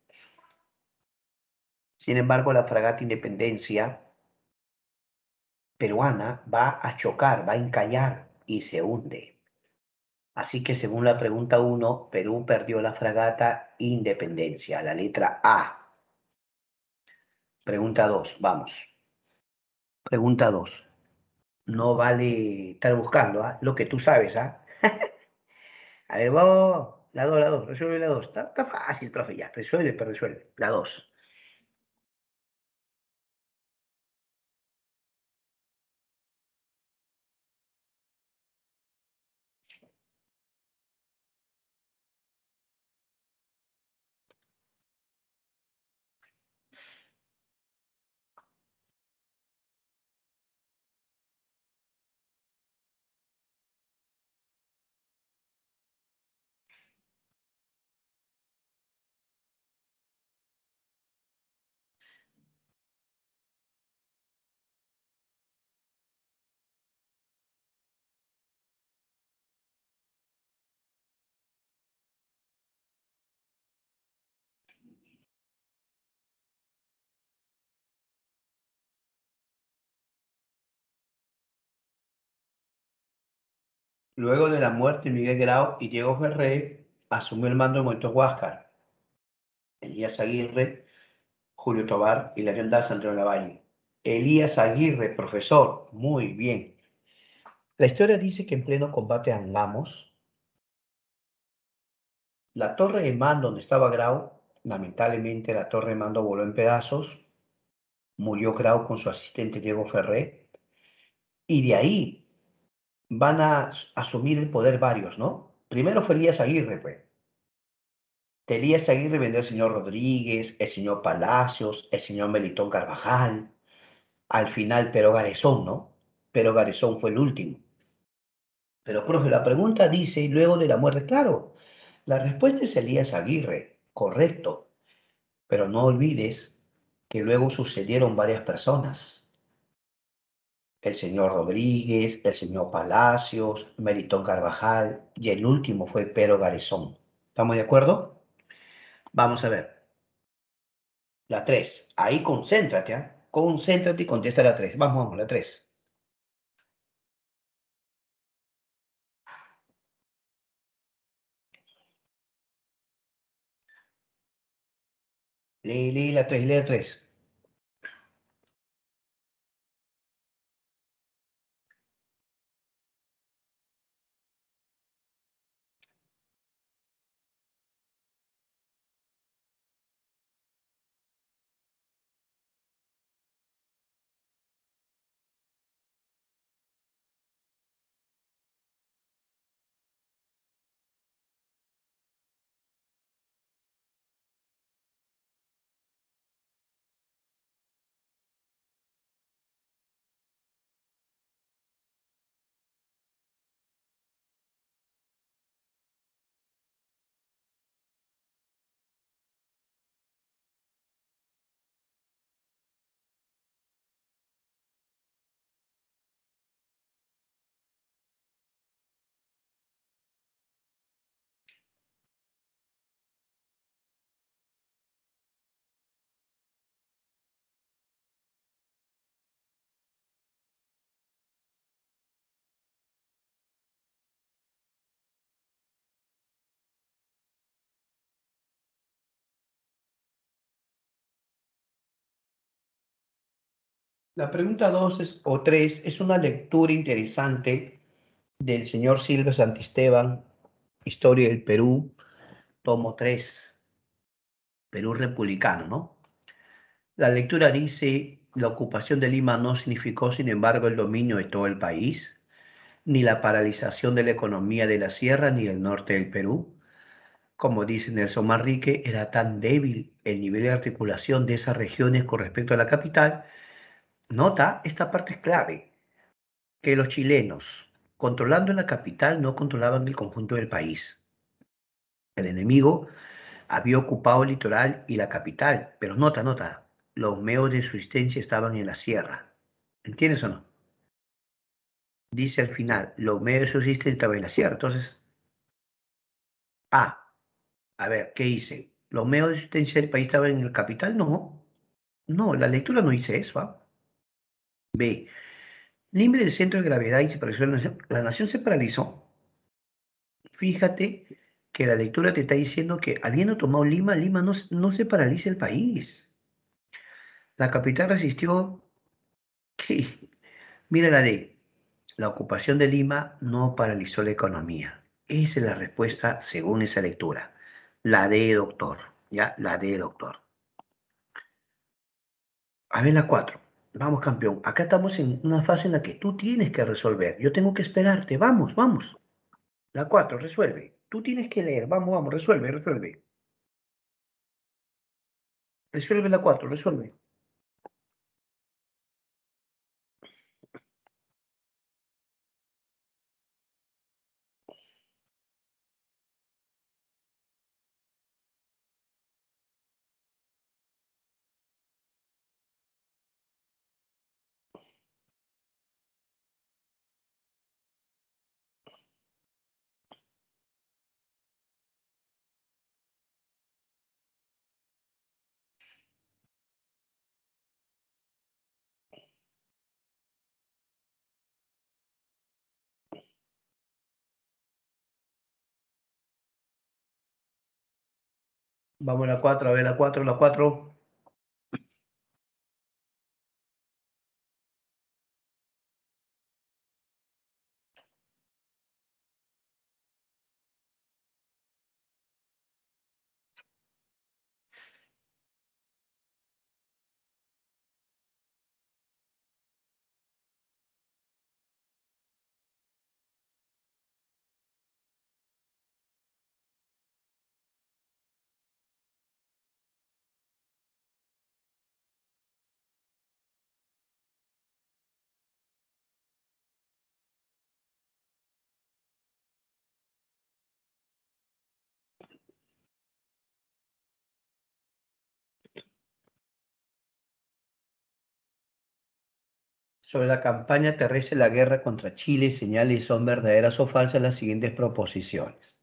Sin embargo, la fragata Independencia peruana va a chocar, va a encallar y se hunde. Así que según la pregunta 1, Perú perdió la fragata Independencia, la letra A. Pregunta 2, vamos. Pregunta 2. No vale estar buscando, ¿ah? Lo que tú sabes, ¿ah? A ver, vamos. La 2, resuelve la 2. Está fácil, profe, ya. Resuelve, pero resuelve. La 2. Luego de la muerte de Miguel Grau y Diego Ferré, asumió el mando de Moito Huáscar, Elías Aguirre, Julio Tobar y León Daza, Antonio Lavalle. Elías Aguirre, profesor. Muy bien. La historia dice que en pleno combate a Angamos, la torre de mando donde estaba Grau, lamentablemente la torre de mando voló en pedazos, murió Grau con su asistente Diego Ferré, y de ahí van a asumir el poder varios, ¿no? Primero fue Elías Aguirre, pues. De Elías Aguirre vendrá el señor Rodríguez, el señor Palacios, el señor Melitón Carvajal, al final Pero Garezón, ¿no? Pero Garezón fue el último. Pero, profe, la pregunta dice, luego de la muerte, claro, la respuesta es Elías Aguirre, correcto, pero no olvides que luego sucedieron varias personas. El señor Rodríguez, el señor Palacios, Melitón Carvajal y el último fue Pero Garezón. ¿Estamos de acuerdo? Vamos a ver. La 3. Ahí concéntrate, ¿ah? Concéntrate y contesta la 3. Vamos, vamos, la 3. Lee la 3, lee la 3. La pregunta 2 o 3 es una lectura interesante del señor Silva Santisteban, Historia del Perú, tomo 3, Perú republicano, ¿no? La lectura dice, la ocupación de Lima no significó, sin embargo, el dominio de todo el país, ni la paralización de la economía de la sierra ni del norte del Perú. Como dice Nelson Manrique, era tan débil el nivel de articulación de esas regiones con respecto a la capital. Nota, esta parte es clave, que los chilenos, controlando la capital, no controlaban el conjunto del país. El enemigo había ocupado el litoral y la capital, pero nota, nota, los medios de subsistencia estaban en la sierra. ¿Entiendes o no? Dice al final, los medios de subsistencia estaban en la sierra. Entonces, A, a ver, ¿qué dice? ¿Los medios de subsistencia del país estaban en la capital? No, no, la lectura no dice eso. ¿Ah? B, libre del centro de gravedad y se paralizó la nación se paralizó. Fíjate que la lectura te está diciendo que habiendo tomado Lima, Lima no se paraliza el país. La capital resistió. ¿Qué? Mira la D. La ocupación de Lima no paralizó la economía. Esa es la respuesta según esa lectura. La D, doctor. ¿Ya? La D, doctor. A ver la 4. Vamos, campeón. Acá estamos en una fase en la que tú tienes que resolver. Yo tengo que esperarte. Vamos, vamos. La 4, resuelve. Tú tienes que leer. Vamos, vamos, resuelve, resuelve. Resuelve la 4, resuelve. Vamos a la 4, a ver la 4, la 4. Sobre la campaña terrestre de la guerra contra Chile, señales son verdaderas o falsas las siguientes proposiciones.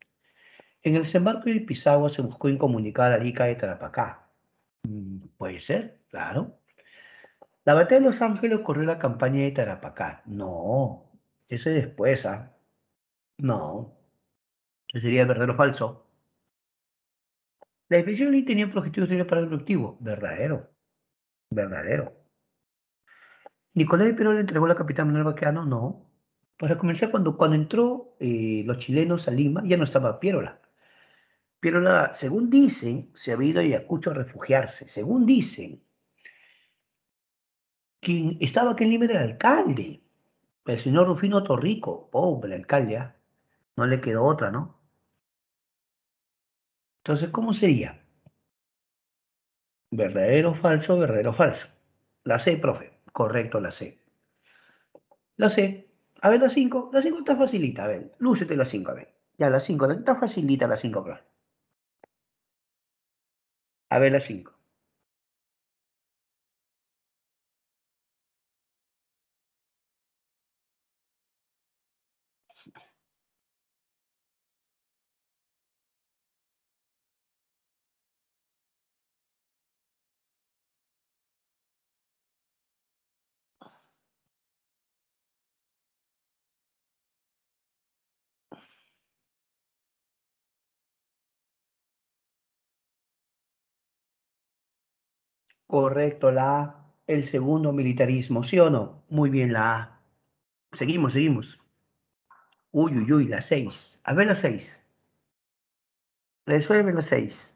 En el desembarco de Pisagua se buscó incomunicar a Arica de Tarapacá. Puede ser, claro. La batalla de Los Ángeles ocurrió en la campaña de Tarapacá. No, eso es después, ¿ah? No, eso sería verdadero o falso. La expedición Lee tenía por objetivo ser para el productivo. Verdadero, verdadero. Nicolás de Perón le entregó la capital a Manuel Baqueano. No. Para comenzar, cuando entró los chilenos a Lima, ya no estaba Piérola. Piérola, según dicen, se había ido a Ayacucho a refugiarse. Según dicen, quien estaba aquí en Lima era el alcalde, el señor Rufino Torrico. Pobre alcalde, ¿ah? No le quedó otra, ¿no? Entonces, ¿cómo sería? ¿Verdadero o falso? Verdadero o falso. La C, profe. Correcto, la C. La C. A ver, la 5. La 5 está facilita. A ver, lúcete la 5, a ver. Ya, la 5. Está facilita la 5, profe. A ver, la 5. Correcto, la A. El segundo militarismo, ¿sí o no? Muy bien, la A. Seguimos, seguimos. Uy, uy, uy, la 6. A ver, la 6. Resuelve la 6.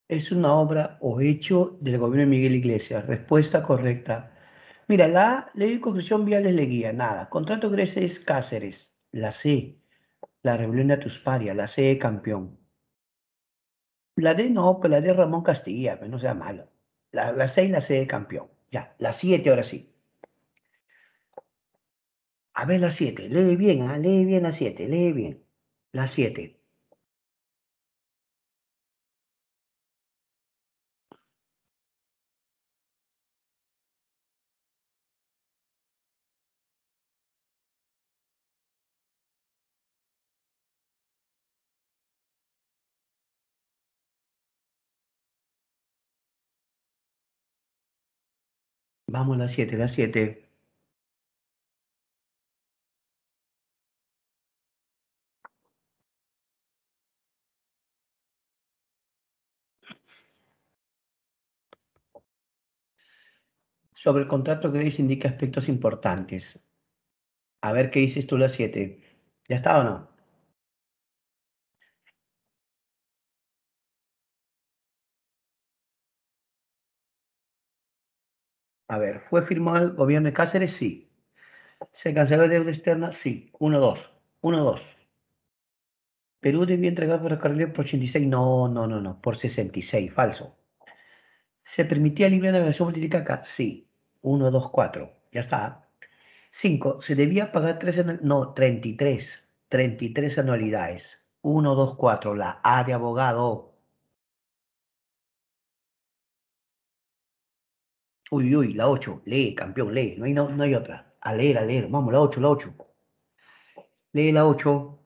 Es una obra o hecho del gobierno de Miguel Iglesias. Respuesta correcta. Mira, la A, ley de construcción viales Leguía, nada. Contrato Grecia Cáceres. La C, la rebelión de Atusparia. La C, campeón. La D no, pues la D Ramón Castilla, pues no sea malo. La C y la C, campeón. Ya, la 7 ahora sí. A ver la 7, lee bien la 7, lee bien. La 7. Vamos la 7, la 7. Sobre el contrato que dice indica aspectos importantes. A ver qué dices tú la 7. ¿Ya está o no? A ver, ¿fue firmado el gobierno de Cáceres? Sí. ¿Se canceló la deuda externa? Sí. 1, 2. 1, 2. Perú debía entregar ferrocarril por 86. No, no, no, no. Por 66. Falso. ¿Se permitía libre navegación multitarica? Sí. 1, 2, 4. Ya está. 5. ¿Se debía pagar 3 anualidades? No, 33. 33 anualidades. 1, 2, 4. La A de abogado. Uy, uy, la 8. Lee, campeón, lee. No hay, no, no hay otra. A leer, a leer. Vamos, la 8, la 8. Lee la 8.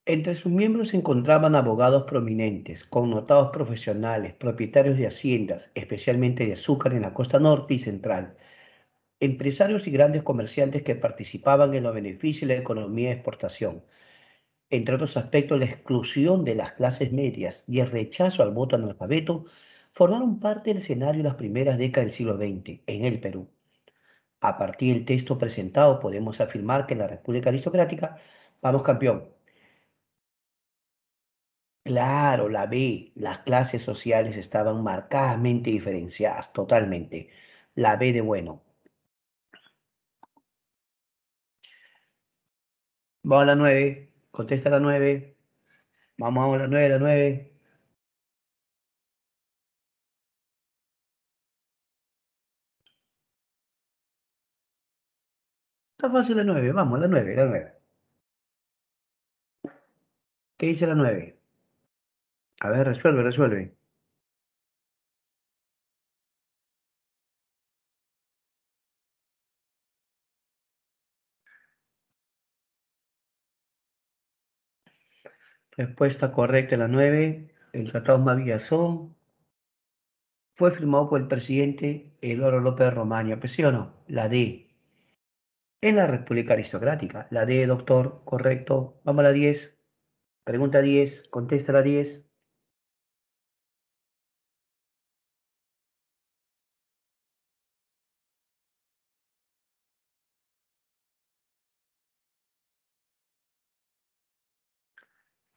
Entre sus miembros se encontraban abogados prominentes, connotados profesionales, propietarios de haciendas, especialmente de azúcar en la costa norte y central, empresarios y grandes comerciantes que participaban en los beneficios de la economía de exportación. Entre otros aspectos, la exclusión de las clases medias y el rechazo al voto analfabeto formaron parte del escenario de las primeras décadas del siglo XX en el Perú. A partir del texto presentado, podemos afirmar que en la República Aristocrática, vamos campeón. Claro, la B, las clases sociales estaban marcadamente diferenciadas, totalmente. La B de bueno. Vamos a la 9, contesta la 9. Vamos a la 9, la 9. Está fácil la 9, vamos, la 9, la 9. ¿Qué dice la 9? A ver, resuelve, resuelve. Respuesta correcta, la 9. El Tratado Mavillazón fue firmado por el presidente Eduardo López Romaña, ¿pues sí o no? La D. En la República Aristocrática. La D, doctor, correcto. Vamos a la 10. Pregunta 10, contesta la 10.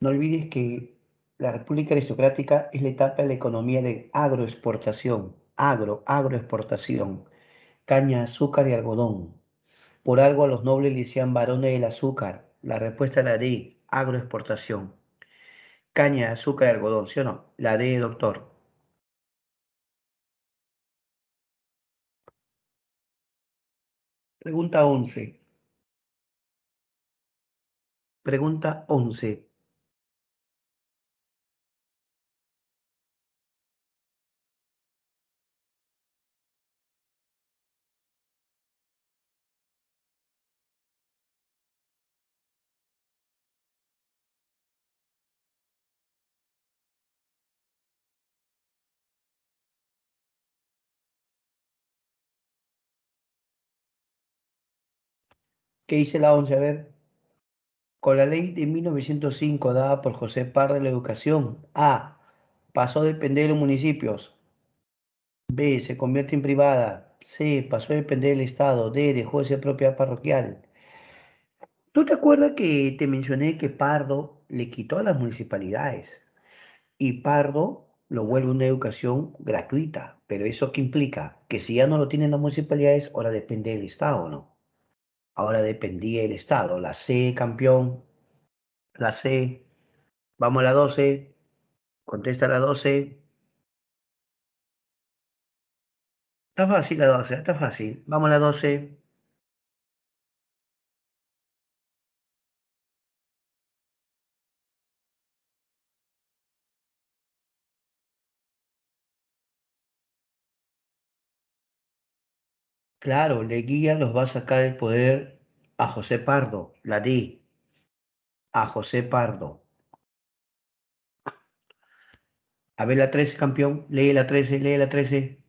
No olvides que la República Aristocrática es la etapa de la economía de agroexportación. Agroexportación. Caña, azúcar y algodón. Por algo a los nobles le decían varones del azúcar. La respuesta es la D, agroexportación. Caña, azúcar y algodón, ¿sí o no? La D, doctor. Pregunta 11. Pregunta 11. ¿Qué dice la 11? A ver. Con la ley de 1905 dada por José Parra de la educación, A, pasó a depender de los municipios. B, se convierte en privada. C, pasó a depender del Estado. D, dejó de ser propiedad parroquial. ¿Tú te acuerdas que te mencioné que Pardo le quitó a las municipalidades y Pardo lo vuelve una educación gratuita? Pero ¿eso qué implica? Que si ya no lo tienen las municipalidades, ahora depende del Estado, ¿no? Ahora dependía del Estado. La C, campeón. La C. Vamos a la 12. Contesta la 12. Está fácil la 12, está fácil. Vamos a la 12. Claro, Leguía los va a sacar el poder a José Pardo. La D. A José Pardo. A ver la 13, campeón. Lee la 13, lee la 13.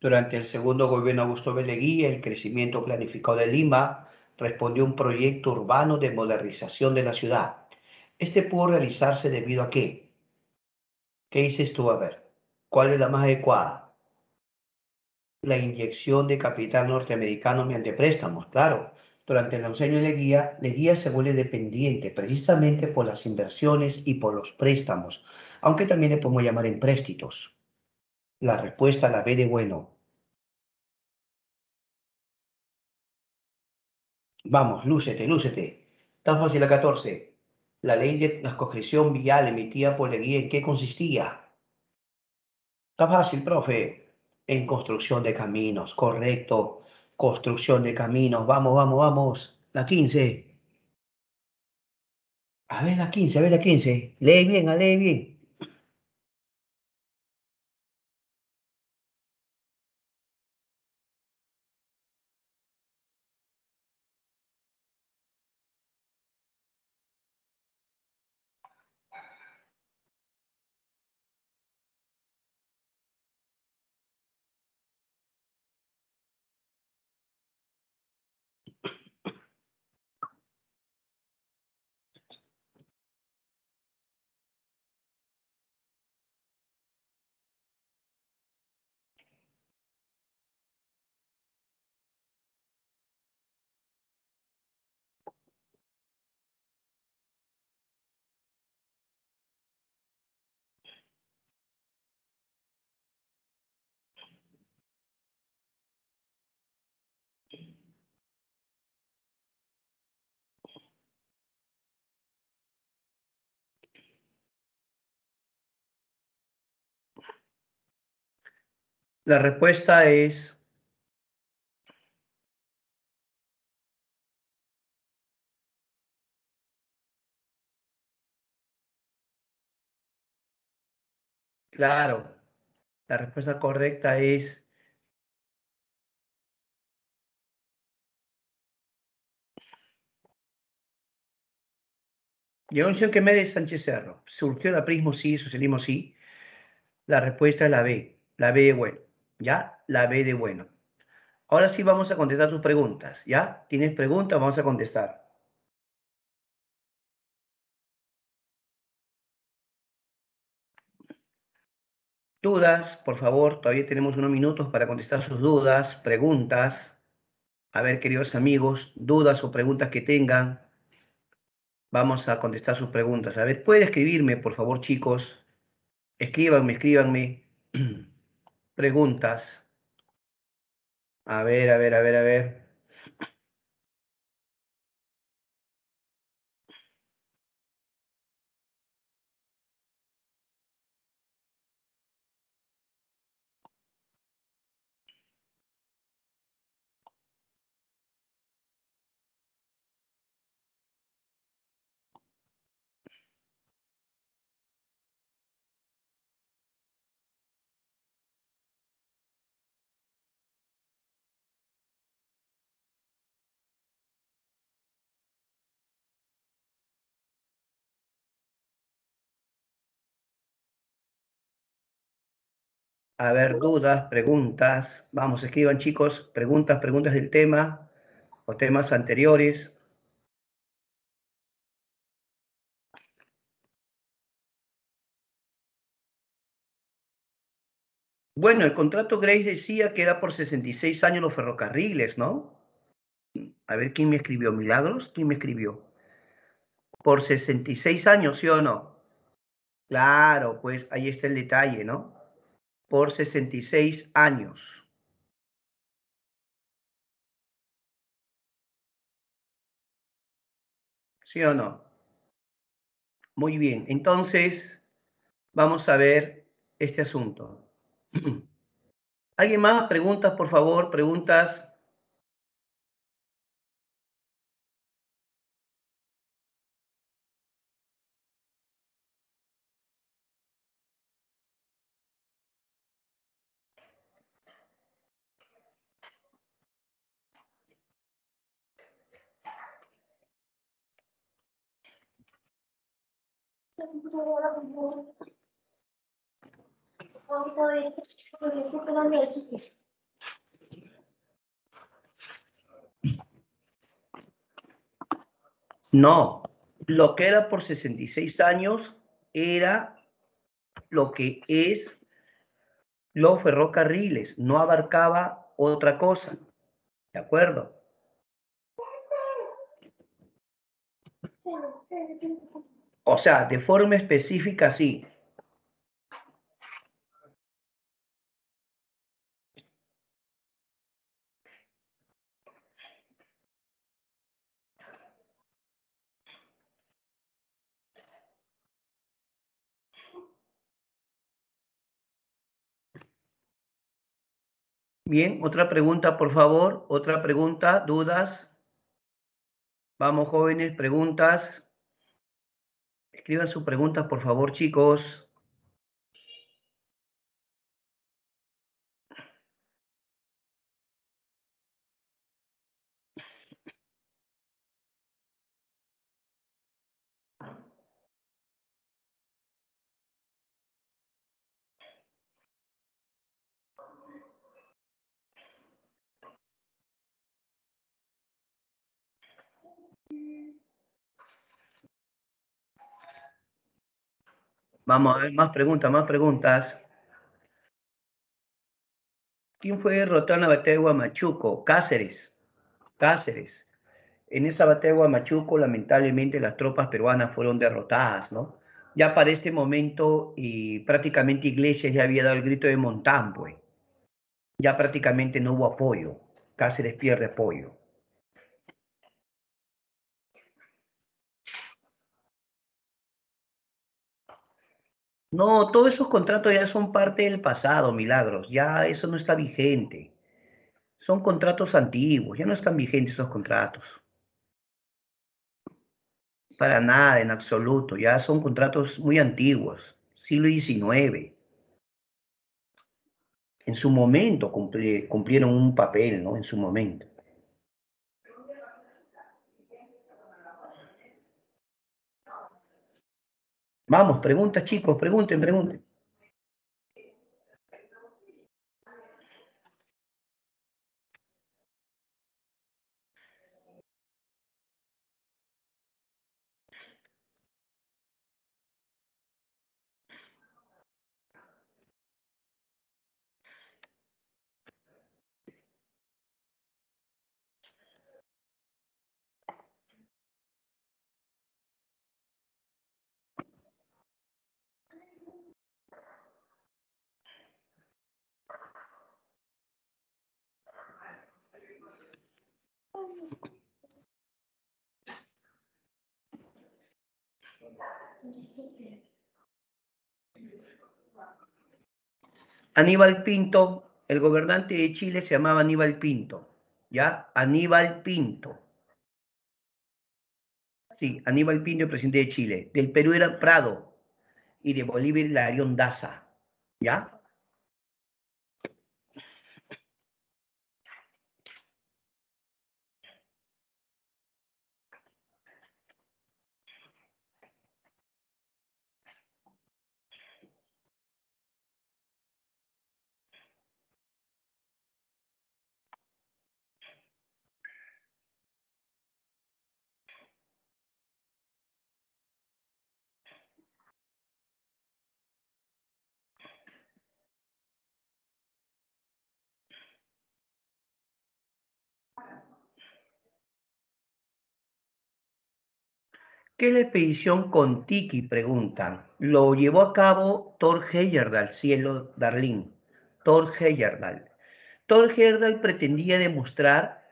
Durante el segundo gobierno de Augusto B. Leguía, el crecimiento planificado de Lima respondió a un proyecto urbano de modernización de la ciudad. Este pudo realizarse debido a qué. ¿Qué dices tú? A ver, ¿cuál es la más adecuada? La inyección de capital norteamericano mediante préstamos, claro. Durante el oncenio de Leguía se vuelve dependiente precisamente por las inversiones y por los préstamos, aunque también le podemos llamar empréstitos. La respuesta la B de bueno. Vamos, lúcete, lúcete. Está fácil la 14. La ley de la concesión vial emitida por Leguía, ¿en qué consistía? Está fácil, profe. En construcción de caminos, correcto. Construcción de caminos. Vamos, vamos, vamos. La 15. A ver la 15, a ver la 15. Lee bien, lee bien. La respuesta es, claro, la respuesta correcta es Dionisio Quemeres Sánchez Cerro. ¿Surgió el aprismo? Sí, socialismo sí. La respuesta es la B de bueno, ¿ya? La B de bueno. Ahora sí vamos a contestar tus preguntas, ¿ya? ¿Tienes preguntas? Vamos a contestar. Dudas, por favor, todavía tenemos unos minutos para contestar sus dudas, preguntas. A ver, queridos amigos, dudas o preguntas que tengan, vamos a contestar sus preguntas. A ver, ¿pueden escribirme, por favor, chicos? Escríbanme, escríbanme. Preguntas. A ver, a ver, a ver, a ver. A ver, dudas, preguntas. Vamos, escriban, chicos, preguntas, preguntas del tema o temas anteriores. Bueno, el contrato Grace decía que era por 66 años los ferrocarriles, ¿no? A ver, ¿quién me escribió? ¿Milagros? ¿Quién me escribió? Por 66 años, ¿sí o no? Claro, pues ahí está el detalle, ¿no? Por 66 años, ¿sí o no? Muy bien, entonces vamos a ver este asunto. ¿Alguien más? Preguntas, por favor, preguntas. No, Lo que era por 66 años era lo que es los ferrocarriles, no abarcaba otra cosa, ¿de acuerdo? O sea, de forma específica sí. Bien, otra pregunta, por favor. Otra pregunta, dudas. Vamos, jóvenes, preguntas. Escriban sus preguntas, por favor, chicos. Vamos a ver, más preguntas, más preguntas. ¿Quién fue derrotado en la batalla de Huamachuco? Cáceres. Cáceres. En esa batalla de Huamachuco, lamentablemente, las tropas peruanas fueron derrotadas, ¿no? Ya para este momento, y prácticamente Iglesias ya había dado el grito de Montán, pues. Ya prácticamente no hubo apoyo. Cáceres pierde apoyo. No, todos esos contratos ya son parte del pasado, Milagros. Ya eso no está vigente. Son contratos antiguos, ya no están vigentes esos contratos. Para nada, en absoluto. Ya son contratos muy antiguos, siglo XIX. En su momento cumplieron un papel, ¿no? En su momento. Vamos, pregunta, chicos, pregunten, pregunten. Aníbal Pinto, el gobernante de Chile se llamaba Aníbal Pinto, ¿ya? Aníbal Pinto. Sí, Aníbal Pinto, el presidente de Chile. Del Perú era Prado y de Bolivia Hilarión Daza, ¿ya? ¿Qué es la expedición Kon-Tiki? Preguntan. Lo llevó a cabo Thor Heyerdahl, cielo Darlín. Thor Heyerdahl. Thor Heyerdahl pretendía demostrar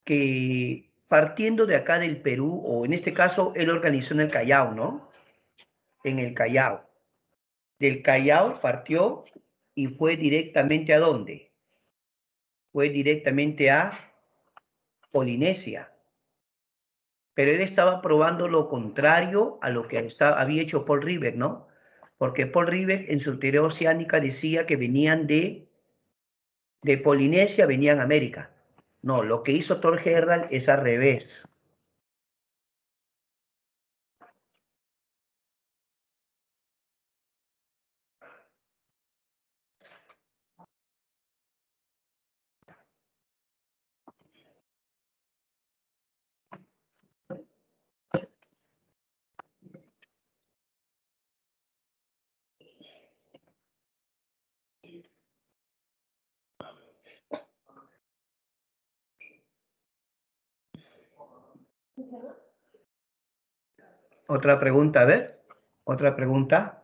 que partiendo de acá del Perú, o en este caso él organizó en el Callao, ¿no? En el Callao. Del Callao partió y fue directamente ¿a dónde? Fue directamente a Polinesia. Pero él estaba probando lo contrario a lo que había hecho Paul Rivers, ¿no? Porque Paul Rivers en su teoría oceánica decía que venían de Polinesia, venían a América. No, lo que hizo Thor Heyerdahl es al revés. Otra pregunta, a ver. Otra pregunta.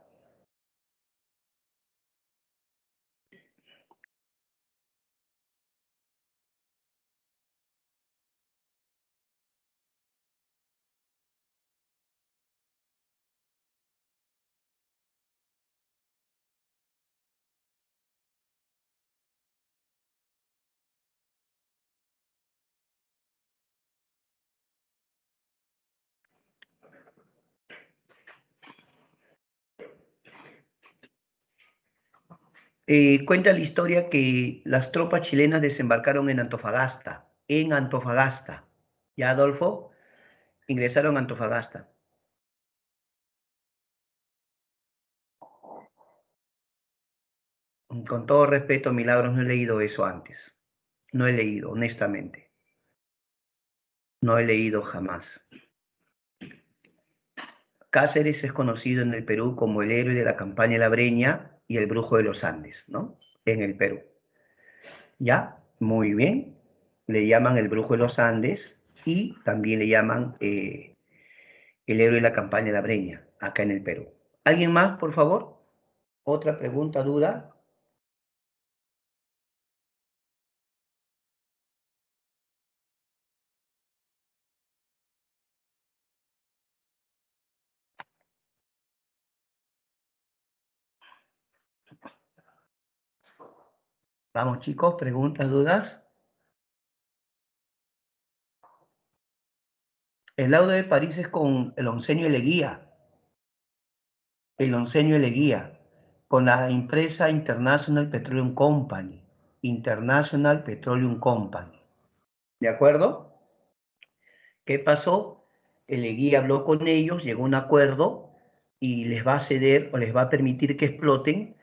Cuenta la historia que las tropas chilenas desembarcaron en Antofagasta. En Antofagasta. ¿Ya, Adolfo? Ingresaron a Antofagasta. Con todo respeto, Milagros, no he leído eso antes. No he leído, honestamente. No he leído jamás. Cáceres es conocido en el Perú como el héroe de la campaña La Breña y el brujo de los Andes, ¿no? En el Perú. ¿Ya? Muy bien. Le llaman el brujo de los Andes y también le llaman el héroe de la campaña La Breña, acá en el Perú. ¿Alguien más, por favor? ¿Otra pregunta, duda? Vamos, chicos, preguntas, dudas. El laudo de París es con el oncenio Leguía. El oncenio Leguía, con la empresa International Petroleum Company. International Petroleum Company. ¿De acuerdo? ¿Qué pasó? El Leguía habló con ellos, llegó a un acuerdo y les va a ceder o les va a permitir que exploten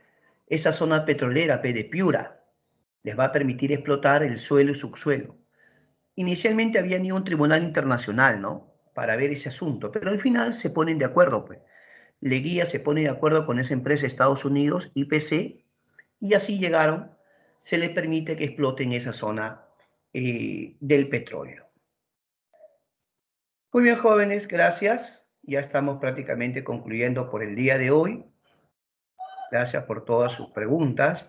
esa zona petrolera, de Piura. Les va a permitir explotar el suelo y subsuelo. Inicialmente había ni un tribunal internacional, ¿no? Para ver ese asunto, pero al final se ponen de acuerdo, pues. Leguía se pone de acuerdo con esa empresa de Estados Unidos, IPC, y así llegaron, se le permite que exploten esa zona del petróleo. Muy bien, jóvenes, gracias. Ya estamos prácticamente concluyendo por el día de hoy. Gracias por todas sus preguntas.